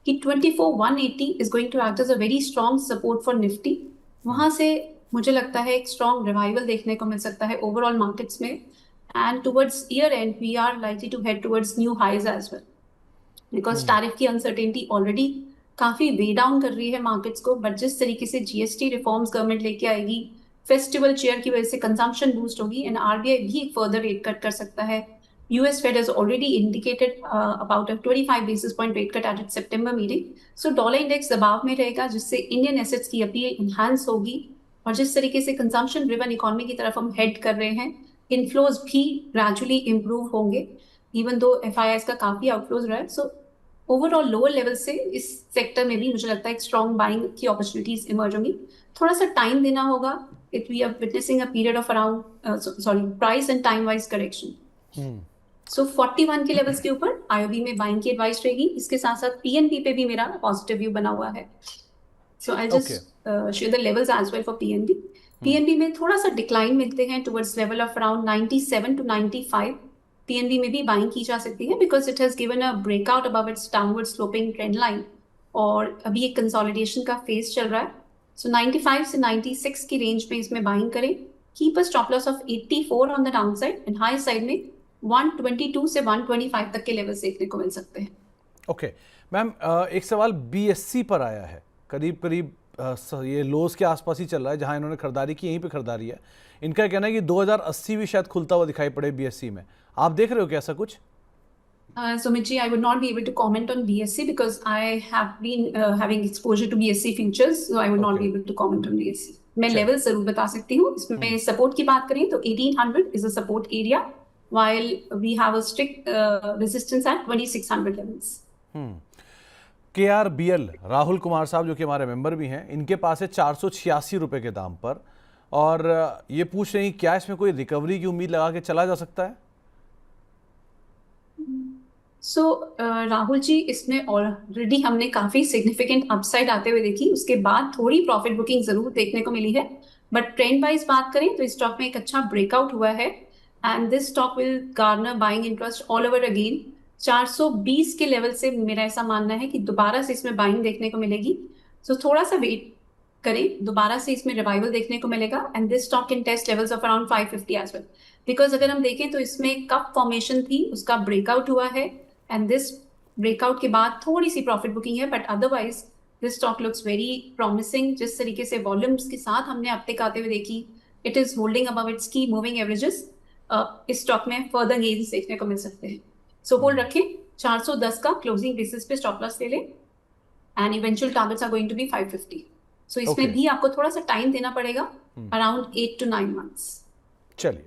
कि 24,180 is going to act as a very strong support for Nifty. वहां से मुझे लगता है एक स्ट्रॉन्ग रिवाइवल देखने को मिल सकता है ओवरऑल मार्केट्स में। And towards year end we are likely to head towards new highs as well, because tariff की अनसर्टेनिटी ऑलरेडी काफी वे डाउन कर रही है मार्केट्स को। बट जिस तरीके से जीएसटी रिफॉर्म्स गवर्नमेंट लेके आएगी, फेस्टिवल चेयर की वजह से कंजम्पशन बूस्ट होगी, एंड आरबीआई भी फर्दर रेट कट कर सकता है। US Fed has already indicated about a 25 basis point rate cut at its September meeting. So dollar index दबाव में रहेगा, जिससे इंडियन एसेट्स की अपील इन्हांस होगी। और जिस तरीके से कंजम्पशन ड्रिवन इकोनॉमी की तरफ हम हेड कर रहे हैं, इनफ्लोज भी ग्रेजुअली इंप्रूव होंगे, इवन दो एफआईआईज का काफी आउटफ्लोज रहा है। सो ओवरऑल लोअर लेवल से इस सेक्टर में भी मुझे लगता है एक स्ट्रॉन्ग बाइंग की अपॉर्चुनिटीज इमर्ज होंगी। थोड़ा सा टाइम देना होगा। It we are witnessing a period of around sorry price and time wise correction. So 41 के लेवल्स के ऊपर आईओबी में बाइंग की एडवाइस रहेगी। इसके साथ साथ पीएनबी पे भी मेरा पॉजिटिव व्यू बना हुआ है। So I just okay. Share the levels as well for PNB. PNB में थोड़ा सा डिक्लाइन मिलते हैं towards level of around 97 to 95। PNB में भी बाइंग की जा सकती है, because it has given a breakout above its downward sloping trend line, और अभी एक कंसोलिडेशन का फेज चल रहा है। सो 95 से 96 की रेंज में इसमें बाइंग करें। Keep a stop loss of 84 on the down side, and high side में 122 से 125 तक के लेवल्स देखने को मिल सकते हैं। ओके मैम, एक सवाल बीएससी पर आया है, करीब करीब ये लोस के आसपास ही चल रहा है, जहां इन्होंने खरीदारी की यहीं पे खरीदारी है। इनका कहना है कि 2080 भी शायद खुलता हुआ दिखाई पड़े बीएससी में। आप देख रहे हो क्या ऐसा कुछ? Sumit ji, I would not be able to comment on BSC because I have been having exposure to BSC futures, so I would not Okay. be able to comment on BSC. मैं चलिए। Level जरूर बता सकती हूँ। इसमें support की बात करें तो 1800 is a support area, while we have a strict resistance at 2600 levels. KRBL Rahul Kumar साहब, जो कि हमारे मेंबर भी हैं, इनके पास है 486 रुपए के दाम पर, और ये पूछ रहे हैं क्या इसमें कोई रिकवरी की उम्मीद लगा के चला जा सकता है? सो राहुल जी, इसमें ऑलरेडी हमने काफी सिग्निफिकेंट अपसाइड आते हुए देखी, उसके बाद थोड़ी प्रॉफिट बुकिंग जरूर देखने को मिली है, बट ट्रेंड वाइज बात करें तो इस स्टॉक में एक अच्छा ब्रेकआउट हुआ है and this stock will Garner buying interest all over again. 420 के लेवल से मेरा ऐसा मानना है कि दोबारा से इसमें बाइंग देखने को मिलेगी, सो थोड़ा सा वेट करें, दोबारा से इसमें रिवाइवल देखने को मिलेगा and this stock can test levels of around 550 as well, because अगर हम देखें तो इसमें कप फॉर्मेशन थी, उसका ब्रेकआउट हुआ है एंड दिस ब्रेकआउट के बाद थोड़ी सी प्रॉफिट बुकिंग है, but otherwise this stock looks very promising. जिस तरीके से वॉल्यूम्स के साथ हमने अपटेक आते हुए देखी, it is holding above it's की मूविंग एवरेजेस। इस स्टॉक में फर्दर गेन्स देखने को मिल सकते हैं, सो होल्ड रखें। 410 का क्लोजिंग बेसिस पे स्टॉप लॉस ले लें and eventual targets are going to be 550, so इसमें Okay. भी आपको थोड़ा सा टाइम देना पड़ेगा, अराउंड 8 to 9 months। चलिए,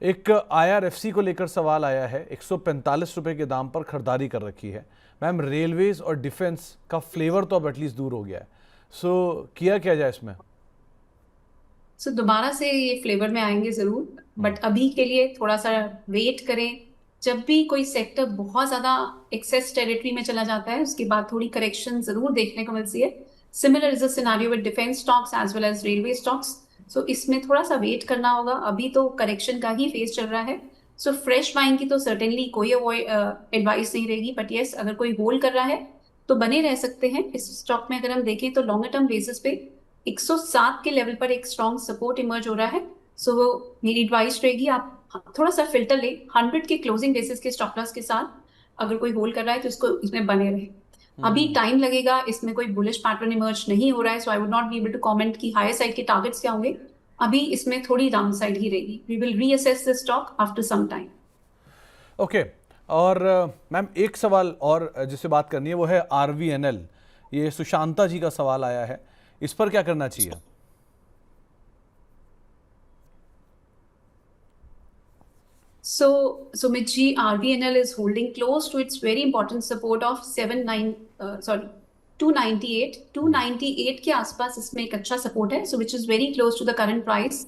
एक IRFC को लेकर सवाल आया है, 145 रुपए के दाम पर खरीदारी कर रखी है। मैम, रेलवेज और डिफेंस का फ्लेवर तो अब एटलीस्ट दूर हो गया है, सो किया क्या जाए इसमें? सो दोबारा से ये फ्लेवर में आएंगे जरूर, बट अभी के लिए थोड़ा सा वेट करें। जब भी कोई सेक्टर बहुत ज्यादा एक्सेस टेरिटरी में चला जाता है, उसके बाद थोड़ी करेक्शन जरूर देखने को मिलती है। Similar is a scenario with defence stocks as well as railway stocks, so इसमें थोड़ा सा वेट करना होगा, अभी तो करेक्शन का ही फेज चल रहा है। सो फ्रेश बाइंग की तो सर्टेनली कोई एडवाइस नहीं रहेगी, बट येस, अगर कोई होल्ड कर रहा है तो बने रह सकते हैं इस स्टॉक में। अगर हम देखें तो लॉन्गर टर्म बेसिस पे 107 के लेवल पर एक स्ट्रॉन्ग सपोर्ट इमर्ज हो रहा है, सो मेरी एडवाइस रहेगी आप थोड़ा सा फिल्टर ले 100 के क्लोजिंग बेसिस के स्टॉप लॉस के साथ। अगर कोई होल्ड कर रहा है तो इसको इसमें बने रहे, अभी टाइम लगेगा, इसमें कोई बुलिश पैटर्न इमर्ज नहीं हो रहा है, so I would not be able to comment कि हायर साइड के टारगेट्स क्या होंगे। अभी इसमें थोड़ी डाउन साइड ही रहेगी, we will reassess the stock after some time. Okay, और मैम एक सवाल और जिससे बात करनी है वो है RVNL। ये सुशांता जी का सवाल आया है, इस पर क्या करना चाहिए? So, Sumit ji, RVNL is holding close to its very important support of 298. 298 के आसपास इसमें एक अच्छा सपोर्ट है, so which is very close to the current price.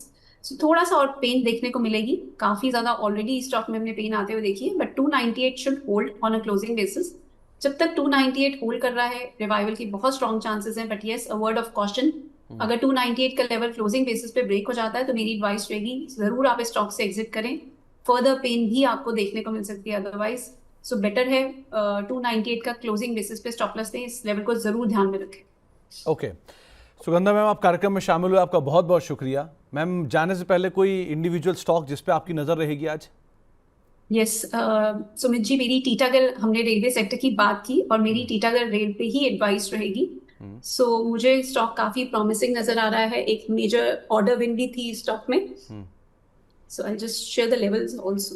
So थोड़ा सा और पेन देखने को मिलेगी, काफी ज्यादा ऑलरेडी स्टॉक में हमने पेन आते हुए देखी है, but 298 should hold on a closing basis. जब तक 298 होल्ड कर रहा है, रिवाइवल की बहुत स्ट्रॉन्ग चांसेस हैं, but yes, a word of caution, अगर 298 का लेवल क्लोजिंग बेसिस पे ब्रेक हो जाता है तो मेरी एडवाइस रहेगी जरूर आप स्टॉक से एग्जिट करें, फर्दर पेन भी आपको देखने को मिल सकती है अदरवाइज। सो बेटर है 298 का क्लोजिंग बेसिस पे स्टॉप लॉस लें, इस लेवल को जरूर ध्यान में रखें। ओके, सुगंधा मैम, आप कार्यक्रम में शामिल हुए, आपका बहुत बहुत शुक्रिया। मैम, जाने से पहले कोई इंडिविजुअल स्टॉक जिस पे आपकी नजर रहेगी आज? यस, सुमित जी, मेरी टीटागढ़, हमने रेलवे सेक्टर की बात की और मेरी टीटागढ़ रेल पे ही एडवाइस रहेगी। सो मुझे स्टॉक काफी प्रॉमिसिंग नजर आ रहा है, एक मेजर ऑर्डर विन भी थी स्टॉक में, so I'll just share the levels also.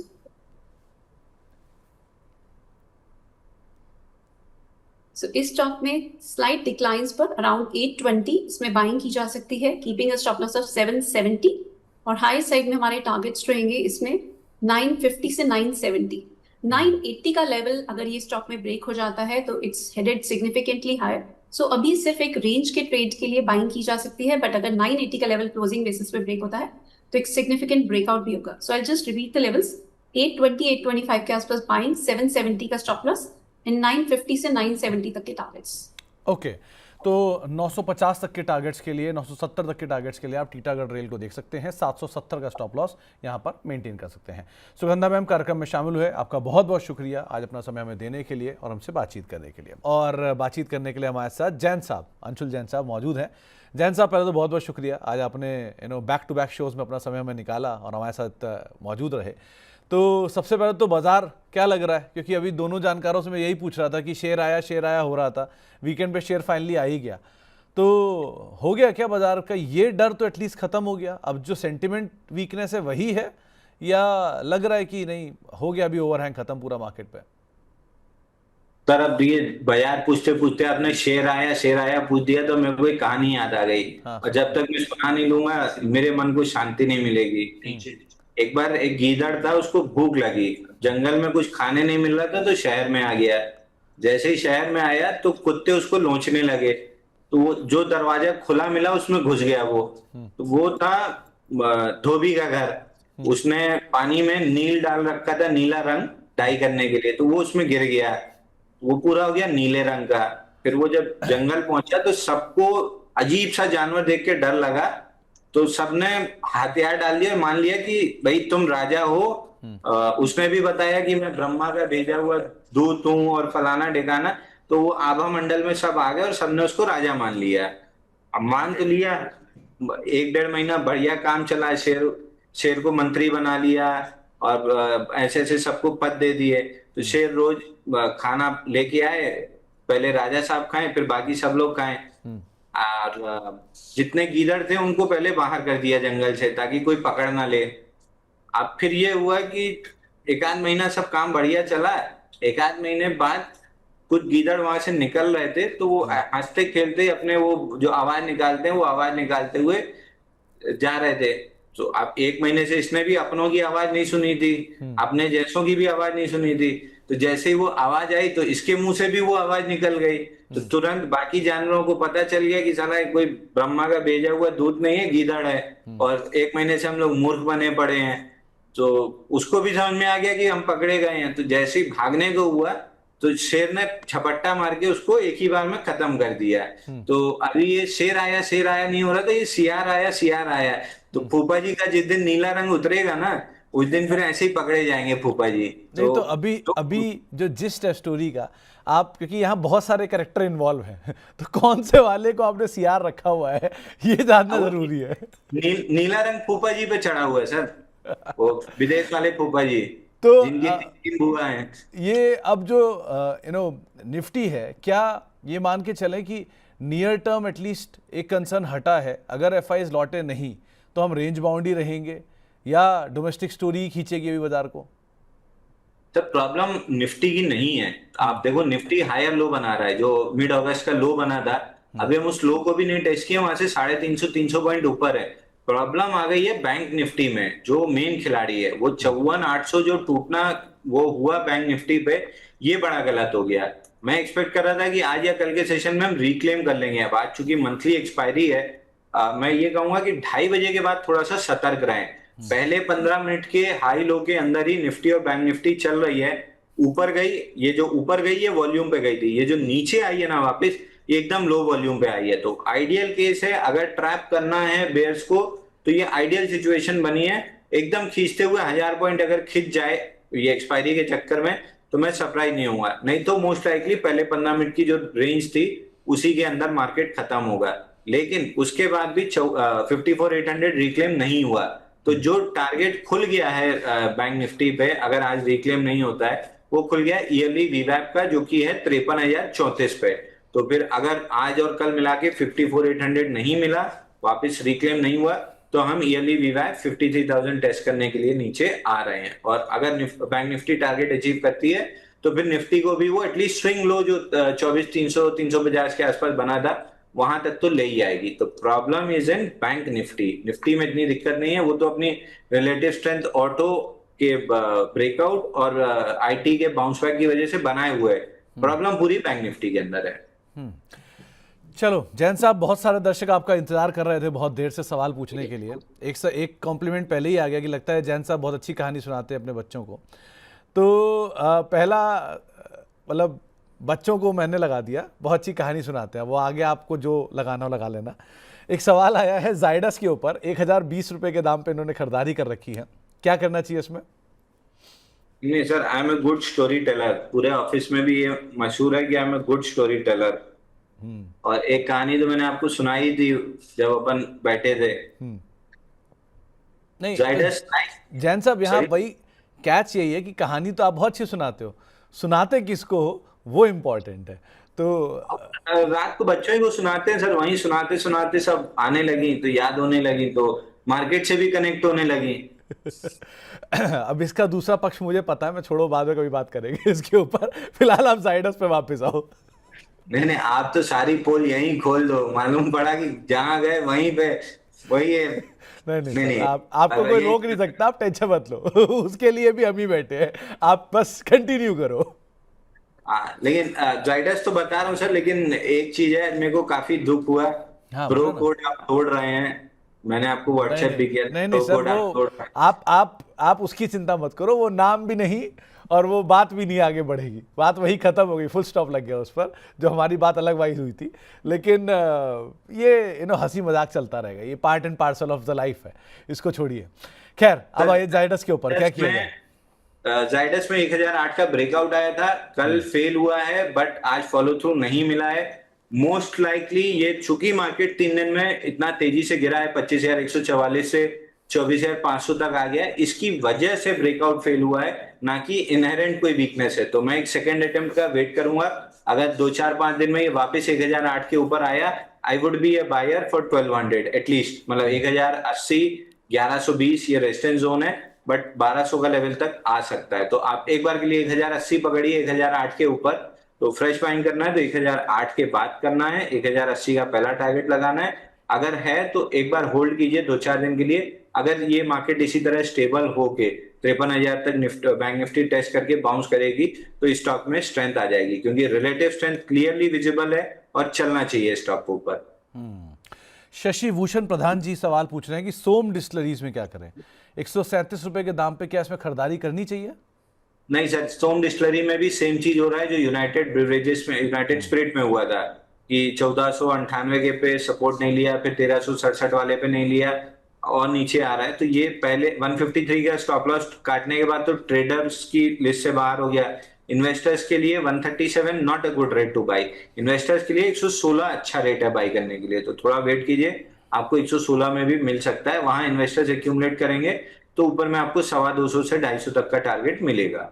So इस स्टॉक में स्लाइट डिक्लाइंस पर अराउंड 820 इसमें बाइंग की जा सकती है, keeping a stop loss of 770, और हाई साइड में हमारे टारगेट्स रहेंगे इसमें 950 से 970। 980 का लेवल अगर ये स्टॉक में ब्रेक हो जाता है तो इट्स हेडेड सिग्निफिकेंटली हायर, सो अभी सिर्फ एक रेंज के ट्रेड के लिए बाइंग की जा सकती है, बट अगर 980 का लेवल क्लोजिंग बेसिस पे ब्रेक होता है तो एक सिग्निफिकेंट ब्रेकआउट भी होगा। So I just repeat the levels, 820 825 के आसपास बाइंग, 770 का स्टॉप लॉस एंड 950 से 970 तक के टारगेट्स। ओके, तो 950 तक के टारगेट्स के लिए, 970 तक के टारगेट्स के लिए आप टीटागढ़ रेल को देख सकते हैं, 770 का स्टॉप लॉस यहाँ पर मेंटेन कर सकते हैं। सुगंधा मैम कार्यक्रम में शामिल हुए, आपका बहुत बहुत शुक्रिया आज अपना समय हमें देने के लिए और हमसे बातचीत करने के लिए। और बातचीत करने के लिए हमारे साथ जैन साहब, अंशुल जैन साहब मौजूद हैं। जैन साहब, पहले तो बहुत बहुत शुक्रिया, आज आपने बैक टू बैक शोज़ में अपना समय हमें निकाला और हमारे साथ मौजूद रहे। तो सबसे पहले तो बाजार क्या लग रहा है? क्योंकि अभी दोनों जानकारों से मैं यही पूछ रहा था कि शेयर आया हो रहा था, वीकेंड पे शेयर फाइनली आ ही गया, तो हो गया क्या बाजार का ये डर तो एटलीस्ट खत्म हो गया? अब जो सेंटिमेंट वीकनेस है वही है, या लग रहा है कि नहीं हो गया अभी ओवरहैंग खत्म पूरा मार्केट पे? सर अब ये बाजार पूछते पूछते आपने शेयर आया पूछ दिया तो मेरे को एक कहानी याद आ गई। हाँ। और जब तक मैं सुना नहीं लूंगा मेरे मन को शांति नहीं मिलेगी। एक बार एक गीदड़ था, उसको भूख लगी, जंगल में कुछ खाने नहीं मिल रहा था तो शहर में आ गया। जैसे ही शहर में आया तो कुत्ते उसको नोचने लगे, तो वो जो दरवाजा खुला मिला उसमें घुस गया वो। तो वो था धोबी का घर। उसने पानी में नील डाल रखा था, नीला रंग डाई करने के लिए, तो वो उसमें गिर गया, वो पूरा हो गया नीले रंग का। फिर वो जब जंगल पहुंचा तो सबको अजीब सा जानवर देख के डर लगा, तो सबने हथियार डाल दिया, मान लिया कि भाई तुम राजा हो। उसने भी बताया कि मैं ब्रह्मा का भेजा हुआ दूत हूँ और फलाना ढिकाना। तो वो आभा मंडल में सब आ गए और सबने उसको राजा मान लिया। अब मान तो लिया, 1-1.5 महीना बढ़िया काम चला, शेर शेर को मंत्री बना लिया और ऐसे ऐसे सबको पद दे दिए। तो शेर रोज खाना लेके आए, पहले राजा साहब खाएं फिर बाकी सब लोग खाएं। और जितने गीदड़ थे उनको पहले बाहर कर दिया जंगल से ताकि कोई पकड़ ना ले। अब फिर ये हुआ कि 1-आध महीना सब काम बढ़िया चला। 1-आध महीने बाद कुछ गीदड़ वहां से निकल रहे थे, तो वो हंसते खेलते अपने वो जो आवाज निकालते हैं वो आवाज निकालते हुए जा रहे थे। तो अब 1 महीने से इसने भी अपनों की आवाज नहीं सुनी थी, अपने जैसों की भी आवाज नहीं सुनी थी। तो जैसे ही वो आवाज आई तो इसके मुंह से भी वो आवाज निकल गई। तो तुरंत बाकी जानवरों को पता चल गया कि साला कोई ब्रह्मा का भेजा हुआ दूत नहीं है, गीदड़ है, और 1 महीने से हम लोग मूर्ख बने पड़े हैं। तो उसको भी समझ में आ गया कि हम पकड़े गए हैं। तो जैसे ही भागने को हुआ तो शेर ने झपट्टा मार के उसको एक ही बार में खत्म कर दिया। तो अभी ये शेर आया नहीं हो रहा था, ये सियार आया। तो फूफा जी का जिस दिन नीला रंग उतरेगा ना, उस दिन फिर ऐसे ही पकड़े जाएंगे फूफा जी। नहीं तो अभी जो जिस्ट है स्टोरी का, आप क्योंकि यहाँ बहुत सारे कैरेक्टर इन्वॉल्व हैं तो कौन से वाले को आपने सीआर रखा हुआ है ये जानना जरूरी है। नीला रंग फूफा जी पे चढ़ा हुआ है सर, वो विदेश वाले फूफा जी, तो जिनकी 3 बुआ हैं। ये अब जो निफ्टी है, क्या ये मान के चले कि नियर टर्म एटलीस्ट एक कंसर्न हटा है? अगर एफआईज लौटे नहीं तो हम रेंज बाउंड ही रहेंगे, या डोमेस्टिक स्टोरी खींचेगी अभी बाजार को? सर प्रॉब्लम निफ्टी की नहीं है। आप देखो निफ्टी हायर लो बना रहा है, जो मिड अगस्त का लो बना था, अभी हम उस लो को भी नहीं टच किए, वहां से 350-300 पॉइंट ऊपर है। प्रॉब्लम आ गई है बैंक निफ्टी में, जो मेन खिलाड़ी है वो 54,800 जो टूटना वो हुआ बैंक निफ्टी पे, ये बड़ा गलत हो गया। मैं एक्सपेक्ट कर रहा था कि आज या कल के सेशन में हम रिक्लेम कर लेंगे। अब आज चूंकि मंथली एक्सपायरी है, मैं ये कहूंगा कि 2:30 बजे के बाद थोड़ा सा सतर्क रहें। पहले 15 मिनट के हाई लो के अंदर ही निफ्टी और बैंक निफ्टी चल रही है, ऊपर गई, ये जो ऊपर गई है वॉल्यूम पे गई थी, ये जो नीचे आई है ना वापस, ये एकदम लो वॉल्यूम पे आई है। तो आइडियल केस है, अगर ट्रैप करना है बेयर्स को तो ये आइडियल सिचुएशन बनी है। एकदम खींचते हुए 1000 पॉइंट अगर खींच जाए ये एक्सपायरी के चक्कर में, तो मैं सरप्राइज नहीं होऊंगा। नहीं तो मोस्ट लाइकली पहले 15 मिनट की जो रेंज थी उसी के अंदर मार्केट खत्म होगा। लेकिन उसके बाद भी 54,800 रिक्लेम नहीं हुआ, तो जो टारगेट खुल गया है बैंक निफ्टी पे, अगर आज रिक्लेम नहीं होता है, वो खुल गया ईयरली वीवैप का, जो कि है 53,034 पे। तो फिर अगर आज और कल मिला के 54,800 नहीं मिला, वापस रिक्लेम नहीं हुआ, तो हम ईयरली वीवैप 53,000 टेस्ट करने के लिए नीचे आ रहे हैं। और अगर बैंक निफ्टी टारगेट अचीव करती है तो फिर निफ्टी को भी वो एटलीस्ट स्विंग लो जो 24,300 350 के आसपास बना था वहां तक तो ले ही आएगी। तो problem is in bank Nifty. Nifty में इतनी दिक्कत नहीं है, वो तो अपनी रिलेटिव स्ट्रेंथ ऑटो के ब्रेकआउट और आईटी के बाउंस बैक की वजह से बनाए हुए है। प्रॉब्लम पूरी बैंक निफ्टी के अंदर है। चलो जैन साहब, बहुत सारे दर्शक आपका इंतजार कर रहे थे बहुत देर से सवाल पूछने के लिए। एक से एक कॉम्प्लीमेंट पहले ही आ गया कि लगता है जैन साहब बहुत अच्छी कहानी सुनाते हैं अपने बच्चों को। तो पहला मतलब बच्चों को मैंने लगा दिया, बहुत अच्छी कहानी सुनाते हैं, वो आगे आपको जो लगाना हो लगा लेना। एक सवाल आया है जाइडस के ऊपर, 1020 रुपए के दाम पे इन्होंने खरीदारी कर रखी है, क्या करना चाहिए इसमें? नहीं sir, I am a good story teller. पूरे ऑफिस में भी ये मशहूर है कि I am a good story teller. और एक कहानी तो मैंने आपको सुनाई थी जब अपन बैठे थे। नहीं जाइडस जैन साहब, यहाँ भाई कैच यही है कि कहानी तो आप बहुत अच्छी सुनाते हो, सुनाते किसको हो वो इम्पोर्टेंट है। तो रात को बच्चों ही को सुनाते हैं सर, वहीं सुनाते सुनाते सब आने लगी तो याद होने लगी, तो मार्केट से भी कनेक्ट होने लगी। अब इसका दूसरा पक्ष मुझे पता है, मैं छोड़ो बाद में कभी बात करेंगे इसके ऊपर। फिलहाल आप जाइडस पे वापस आओ। नहीं नहीं, आप तो सारी पोल यहीं खोल दो, मालूम पड़ा कि जहां गए वहीं पे वही है। नहीं नहीं नहीं सर, नहीं, आपको कोई यही- रोक नहीं सकता, आप टेंशन मत लो। उसके लिए भी हम ही बैठे हैं, आप बस कंटिन्यू करो। लेकिन जाइडस तो बता रहा हूँ सर, लेकिन एक चीज है मेरे को काफी दुख हुआ। हाँ प्रो बोलो ना। कोड आप तोड़ रहे हैं, मैंने आपको नहीं व्हाट्सएप नहीं भी किया था, नहीं नहीं प्रो सर, कोड वो आप तोड़ रहे हैं। आप उसकी चिंता मत करो, वो नाम भी नहीं और वो बात भी नहीं आगे बढ़ेगी, बात वही खत्म हो गई, फुल स्टॉप लग गया उस पर, जो हमारी बात अलग वाइज हुई थी। लेकिन ये हंसी मजाक चलता रहेगा, ये part and parcel of the life है, इसको छोड़िए। खैर अब आइए जाइडस के ऊपर, क्या किया जाए। जाइडस में 1008 का ब्रेकआउट आया था, कल फेल हुआ है, बट आज फॉलो थ्रू नहीं मिला है। मोस्ट लाइकली ये, चूंकि मार्केट 3 दिन में इतना तेजी से गिरा है, 25,144 से 24,500 तक आ गया है, इसकी वजह से ब्रेकआउट फेल हुआ है, ना कि इनहेरेंट कोई वीकनेस है। तो मैं एक सेकेंड अटेम्प्ट का वेट करूंगा। अगर 2-4-5 दिन में ये वापस 1008 के ऊपर आया, I would be a buyer for 1200 at least, मतलब 1080, 1120 ये रेजिस्टेंस जोन है, बट 1200 का लेवल तक आ सकता है। तो आप एक बार के लिए 1080 पकड़िए 1008 के ऊपर, तो फ्रेश बाइंग करना है तो 1008 के बाद करना है, 1080 का पहला टारगेट लगाना है। अगर है तो एक बार होल्ड कीजिए 2-4 दिन के लिए। अगर ये मार्केट इसी तरह स्टेबल होके 53,000 तक बैंक निफ्टी टेस्ट करके बाउंस करेगी, तो इस स्टॉक में स्ट्रेंथ आ जाएगी, क्योंकि रिलेटिव स्ट्रेंथ क्लियरली विजिबल है और चलना चाहिए स्टॉक के ऊपर। शशि भूषण प्रधान जी सवाल पूछ रहे हैं कि सोम डिस्टिलरीज में क्या करें, 137 रुपए के दाम पे क्या इसमें खरीदारी करनी चाहिए। नहीं सर, सोम डिस्टिलरी में भी सेम चीज हो रहा है जो यूनाइटेड ब्रिवरेजेस में, यूनाइटेड स्पिरिट में हुआ था, कि 1498 के पे सपोर्ट नहीं लिया, फिर 1367 वाले पे नहीं लिया और नीचे आ रहा है। तो ये पहले 153 का स्टॉप लॉस काटने के बाद तो ट्रेडर्स की लिस्ट से बाहर हो गया। इन्वेस्टर्स के लिए 137 not a good rate two by, investors के लिए 116 अच्छा रेट है बाई करने के लिए। तो थोड़ा वेट कीजिए, आपको 116 में भी मिल सकता है, वहां इन्वेस्टर्स एक्यूमुलेट करेंगे तो ऊपर में आपको 250 से 250 तक का टारगेट मिलेगा।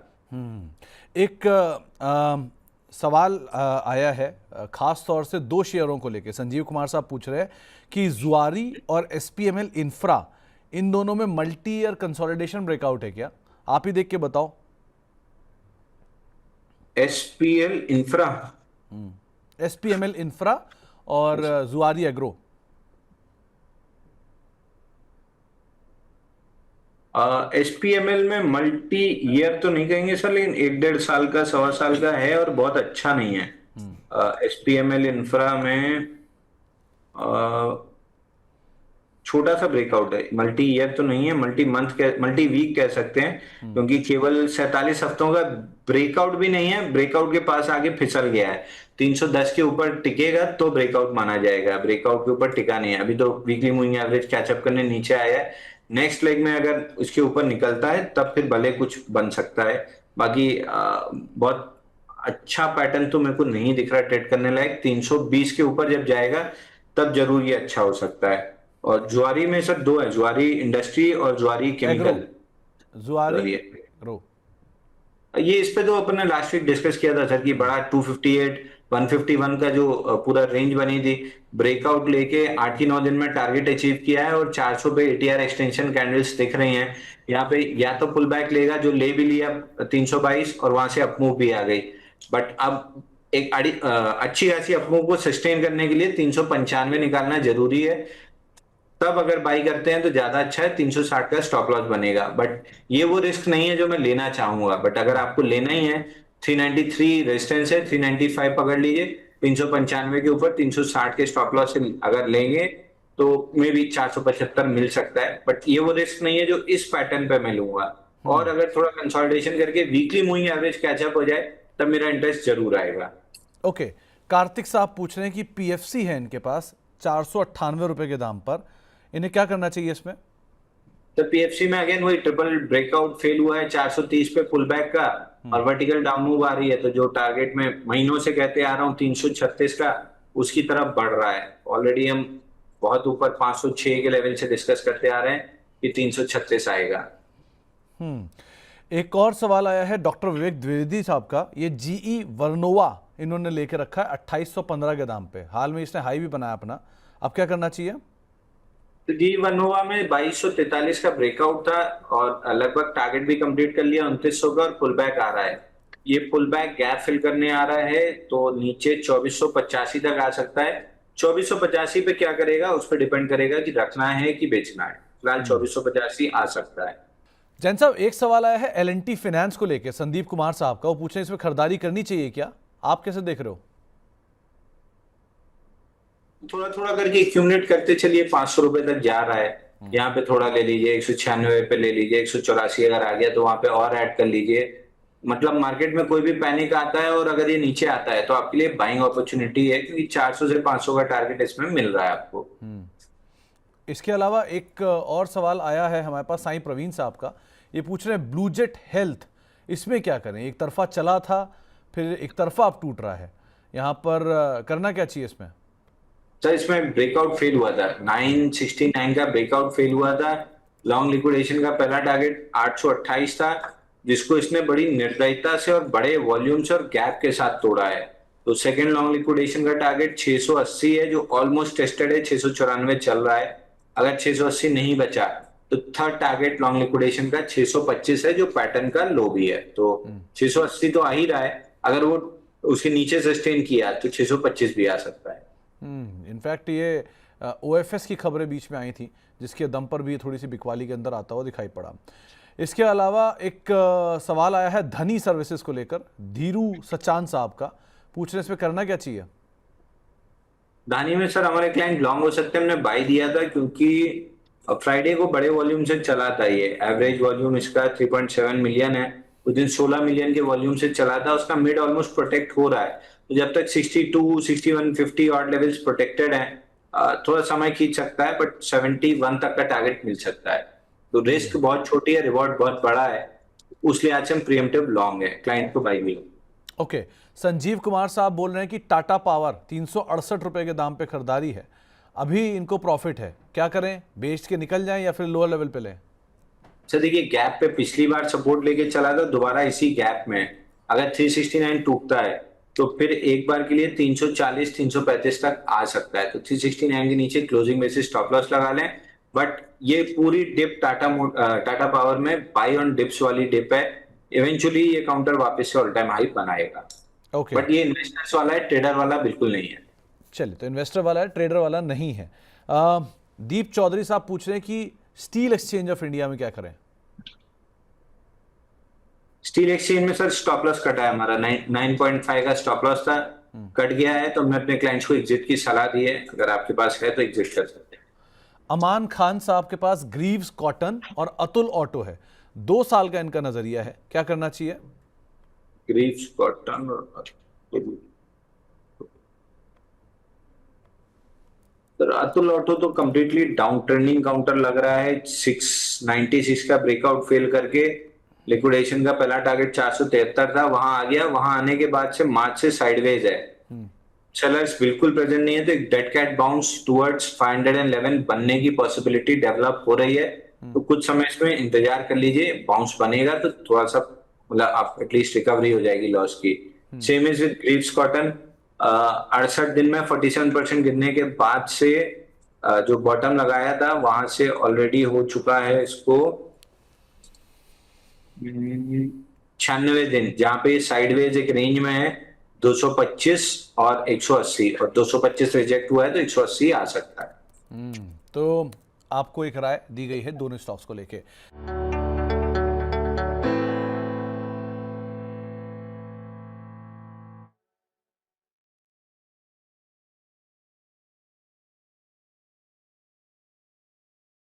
एक सवाल आया है खास तौर से 2 शेयरों को लेकर, संजीव कुमार साहब पूछ रहे हैं कि जुआरी और एसपीएमएल इंफ्रा, इन दोनों में मल्टी ईयर कंसोलिडेशन ब्रेकआउट है क्या, आप ही देख के बताओ। एसपीएल इंफ्रा, एसपीएमएल इंफ्रा और जुआरी एग्रो। एसपीएमएल में मल्टी ईयर तो नहीं कहेंगे सर, लेकिन 1-1.5 साल का, 1.25 साल का है और बहुत अच्छा नहीं है। एसपीएमएल इंफ्रा में छोटा सा ब्रेकआउट है, मल्टी ईयर तो नहीं है, मल्टी वीक कह सकते हैं, क्योंकि केवल 47 हफ्तों का ब्रेकआउट भी नहीं है, ब्रेकआउट के पास आगे फिसल गया है। 310 के ऊपर टिकेगा तो ब्रेकआउट माना जाएगा, ब्रेकआउट के ऊपर टिका नहीं है, अभी तो वीकली मूविंग एवरेज कैचअप करने नीचे आया है। नेक्स्ट लेग में अगर उसके ऊपर निकलता है तब फिर भले कुछ बन सकता है, बाकी बहुत अच्छा पैटर्न तो मेरे को नहीं दिख रहा ट्रेड करने लायक। 320 के ऊपर जब जाएगा तब जरूर ये अच्छा हो सकता है। और ज्वारी में सर 2 है, ज्वारी इंडस्ट्री और ज्वारी केमिकल। जुआरी एग्रो, ये इस पे तो अपन ने लास्ट वीक डिस्कस किया था सर, कि बड़ा 258 151 का जो पूरा रेंज बनी थी, ब्रेकआउट लेके 8 की 9 दिन में टारगेट अचीव किया है और 400 पे एटीआर एक्सटेंशन कैंडल्स दिख रही हैं। यहाँ पे या तो पुल बैक लेगा, जो ले भी लिया 322 और वहां से अपमूव भी आ गई, बट अब एक अच्छी खासी अपमूव को सस्टेन करने के लिए 395 निकालना जरूरी है, तब अगर बाई करते हैं तो ज्यादा अच्छा है। 360 का स्टॉप लॉस बनेगा, बट ये वो रिस्क नहीं है जो मैं लेना चाहूंगा। बट अगर आपको लेना ही है, 393 रेजिस्टेंस है, 395 पकड़ लीजिए, 395 के ऊपर 360 के स्टॉप लॉस से अगर लेंगे तो मे भी 475 मिल सकता है, बट ये वो रिस्क नहीं है जो इस पैटर्न पे मैं लूंगा। और अगर थोड़ा कंसोलिडेशन करके वीकली मूविंग एवरेज कैचअप हो जाए तब मेरा इंटरेस्ट जरूर आएगा। ओके, कार्तिक साहब पूछ रहे हैं कि पीएफसी है इनके पास 498 रुपए के दाम पर, इन्हें क्या करना चाहिए इसमें। तो पीएफसी में अगेन वही ट्रिपल ब्रेकआउट फेल हुआ है 430 पे पुल बैक का, और वर्टिकल डाउन मूव आ रही है, तो जो टारगेट में महीनों से कहते आ रहा हूँ 336 का, उसकी तरफ बढ़ रहा है। ऑलरेडी हम बहुत ऊपर 506 के लेवल से डिस्कस करते आ रहे हैं कि 336 आएगा। एक और सवाल आया है डॉक्टर विवेक द्विवेदी साहब का। ये जीई वर्नोवा इन्होंने लेके रखा है 2815 के दाम पे। हाल में इसने हाई भी बनाया अपना, अब क्या करना चाहिए? तो जी वनोवा में 2243 का ब्रेकआउट था और लगभग टारगेट भी कंप्लीट कर लिया 2900 का, और पुल बैक आ रहा है। ये पुल बैक गैप फिल करने आ रहा है तो नीचे 2485 तक आ सकता है। 2485 पे क्या करेगा उस पर डिपेंड करेगा कि रखना है कि बेचना है। फिलहाल 2485 आ सकता है। जैन साहब, एक सवाल आया है L&T फाइनेंस को लेके संदीप कुमार साहब का। वो पूछ रहे हैं इसमें खरीदारी करनी चाहिए क्या? आप कैसे देख रहे हो? थोड़ा थोड़ा करके एक्यूमुलेट करते चलिए, 500 रुपए तक जा रहा है। यहाँ पे थोड़ा ले लीजिए, 196 पे ले लीजिए, 184 अगर आ गया तो वहां पे और ऐड कर लीजिए। मतलब मार्केट में कोई भी पैनिक आता है और अगर ये नीचे आता है तो आपके लिए बाइंग अपॉर्चुनिटी है, क्योंकि 400 से 500 का टारगेट इसमें मिल रहा है आपको। इसके अलावा एक और सवाल आया है हमारे पास साईं प्रवीण साहब का। ये पूछ रहे हैं ब्लूजेट हेल्थ, इसमें क्या करें? एक तरफा चला था, फिर एक तरफा अब टूट रहा है। यहाँ पर करना क्या चाहिए इसमें? सर इसमें ब्रेकआउट फेल हुआ था, 969 का ब्रेकआउट फेल हुआ था। लॉन्ग लिक्विडेशन का पहला टारगेट 828 था, जिसको इसने बड़ी निर्दयता से और बड़े वॉल्यूम से और गैप के साथ तोड़ा है। तो सेकंड लॉन्ग लिक्विडेशन का टारगेट 680 है, जो ऑलमोस्ट टेस्टेड है। 694 चल रहा है। अगर 680 नहीं बचा तो थर्ड टारगेट लॉन्ग लिक्विडेशन का 625 है, जो पैटर्न का लो भी है। तो 680 तो आ ही रहा है, अगर वो उसके नीचे सस्टेन किया तो 625 भी आ सकता है। इनफैक्ट ये OFS की खबरें बीच में आई थी, जिसके दम पर भी थोड़ी सी बिकवाली के अंदर आता हुआ दिखाई पड़ा। इसके अलावा एक सवाल आया है धनी सर्विसेज को लेकर, धीरू सचान साहब का। पूछ रहे हैं इसमें करना क्या चाहिए? धानी में सर हमारे क्लाइंट लॉन्ग हो सकते हैं। हमने बाई दिया था क्योंकि फ्राइडे को बड़े वॉल्यूम से चला था। ये एवरेज वॉल्यूम इसका 3.7 मिलियन है, उस दिन 16 मिलियन के वॉल्यूम से चला था। उसका मिड ऑलमोस्ट प्रोटेक्ट हो रहा है, तो जब तक 62, 61, 50 ऑड लेवल्स प्रोटेक्टेड है, थोड़ा समय खींच सकता है, बट 71 तक का टारगेट मिल सकता है। तो रिस्क बहुत छोटी है, रिवॉर्ड बहुत बड़ा है, उसलिए आज हम प्रीएम्प्टिव लॉन्ग है, क्लाइंट को बाई मिला। ओके, संजीव कुमार साहब बोल रहे हैं कि टाटा पावर 368 रुपए के दाम पे खरीदारी है, अभी इनको प्रॉफिट है, क्या करें? बेच के निकल जाएं या फिर लोअर लेवल पे लें? सर देखिए, गैप पे पिछली बार सपोर्ट लेके चला था, दोबारा इसी गैप में अगर 369 टूटता है तो फिर एक बार के लिए 340, 335 तक आ सकता है। तो 369 के नीचे क्लोजिंग बेसिस स्टॉप लॉस लगा लें। बट ये पूरी डिप टाटा पावर में बाई ऑन डिप्स वाली डिप है। इवेंचुअली ये काउंटर वापस से ऑल टाइम हाई बनाएगा। ओके, बट ये इन्वेस्टर्स वाला है, ट्रेडर वाला बिल्कुल नहीं है। चलिए, तो इन्वेस्टर वाला है, ट्रेडर वाला नहीं है। दीप चौधरी साहब पूछ रहे हैं कि स्टील एक्सचेंज ऑफ इंडिया में क्या करें? स्टील एक्सचेंज में सर स्टॉप लॉस कटा है हमारा, 9.5 का स्टॉप लॉस था, कट गया है। तो हमने अपने क्लाइंट्स को एग्जिट की सलाह दी है, अगर आपके पास है तो एग्जिट कर सकते हैं। अमान खान साहब के पास ग्रीव्स कॉटन और अतुल ऑटो है, 2 साल का इनका नजरिया है, क्या करना चाहिए? ग्रीव्स कॉटन और अतुल ऑटो तो कम्प्लीटली डाउन ट्रेंडिंग काउंटर लग रहा है। 696 का ब्रेकआउट फेल करके लिक्विडेशन का पहला टारगेट 473 था, वहां आ गया। वहां आने के बाद से मार्च से साइडवेज है, सेलर्स बिल्कुल प्रेजेंट नहीं है। तो एक डेड कैट बाउंस टुवर्ड्स 511 बनने की पॉसिबिलिटी डेवलप हो रही है। तो कुछ समय इसमें इंतजार कर लीजिए, बाउंस बनेगा तो थोड़ा सा मतलब आप एटलीस्ट रिकवरी हो जाएगी लॉस की। Same is with Greaves cotton, 68 दिन में 47% गिरने के बाद से जो बॉटम लगाया था वहां से ऑलरेडी हो चुका है इसको 96 दिन, जहां पे साइडवेज एक रेंज में है 225 और 180, और 225 रिजेक्ट हुआ है तो 180 आ सकता है। तो आपको एक राय दी गई है दोनों स्टॉक्स को लेके।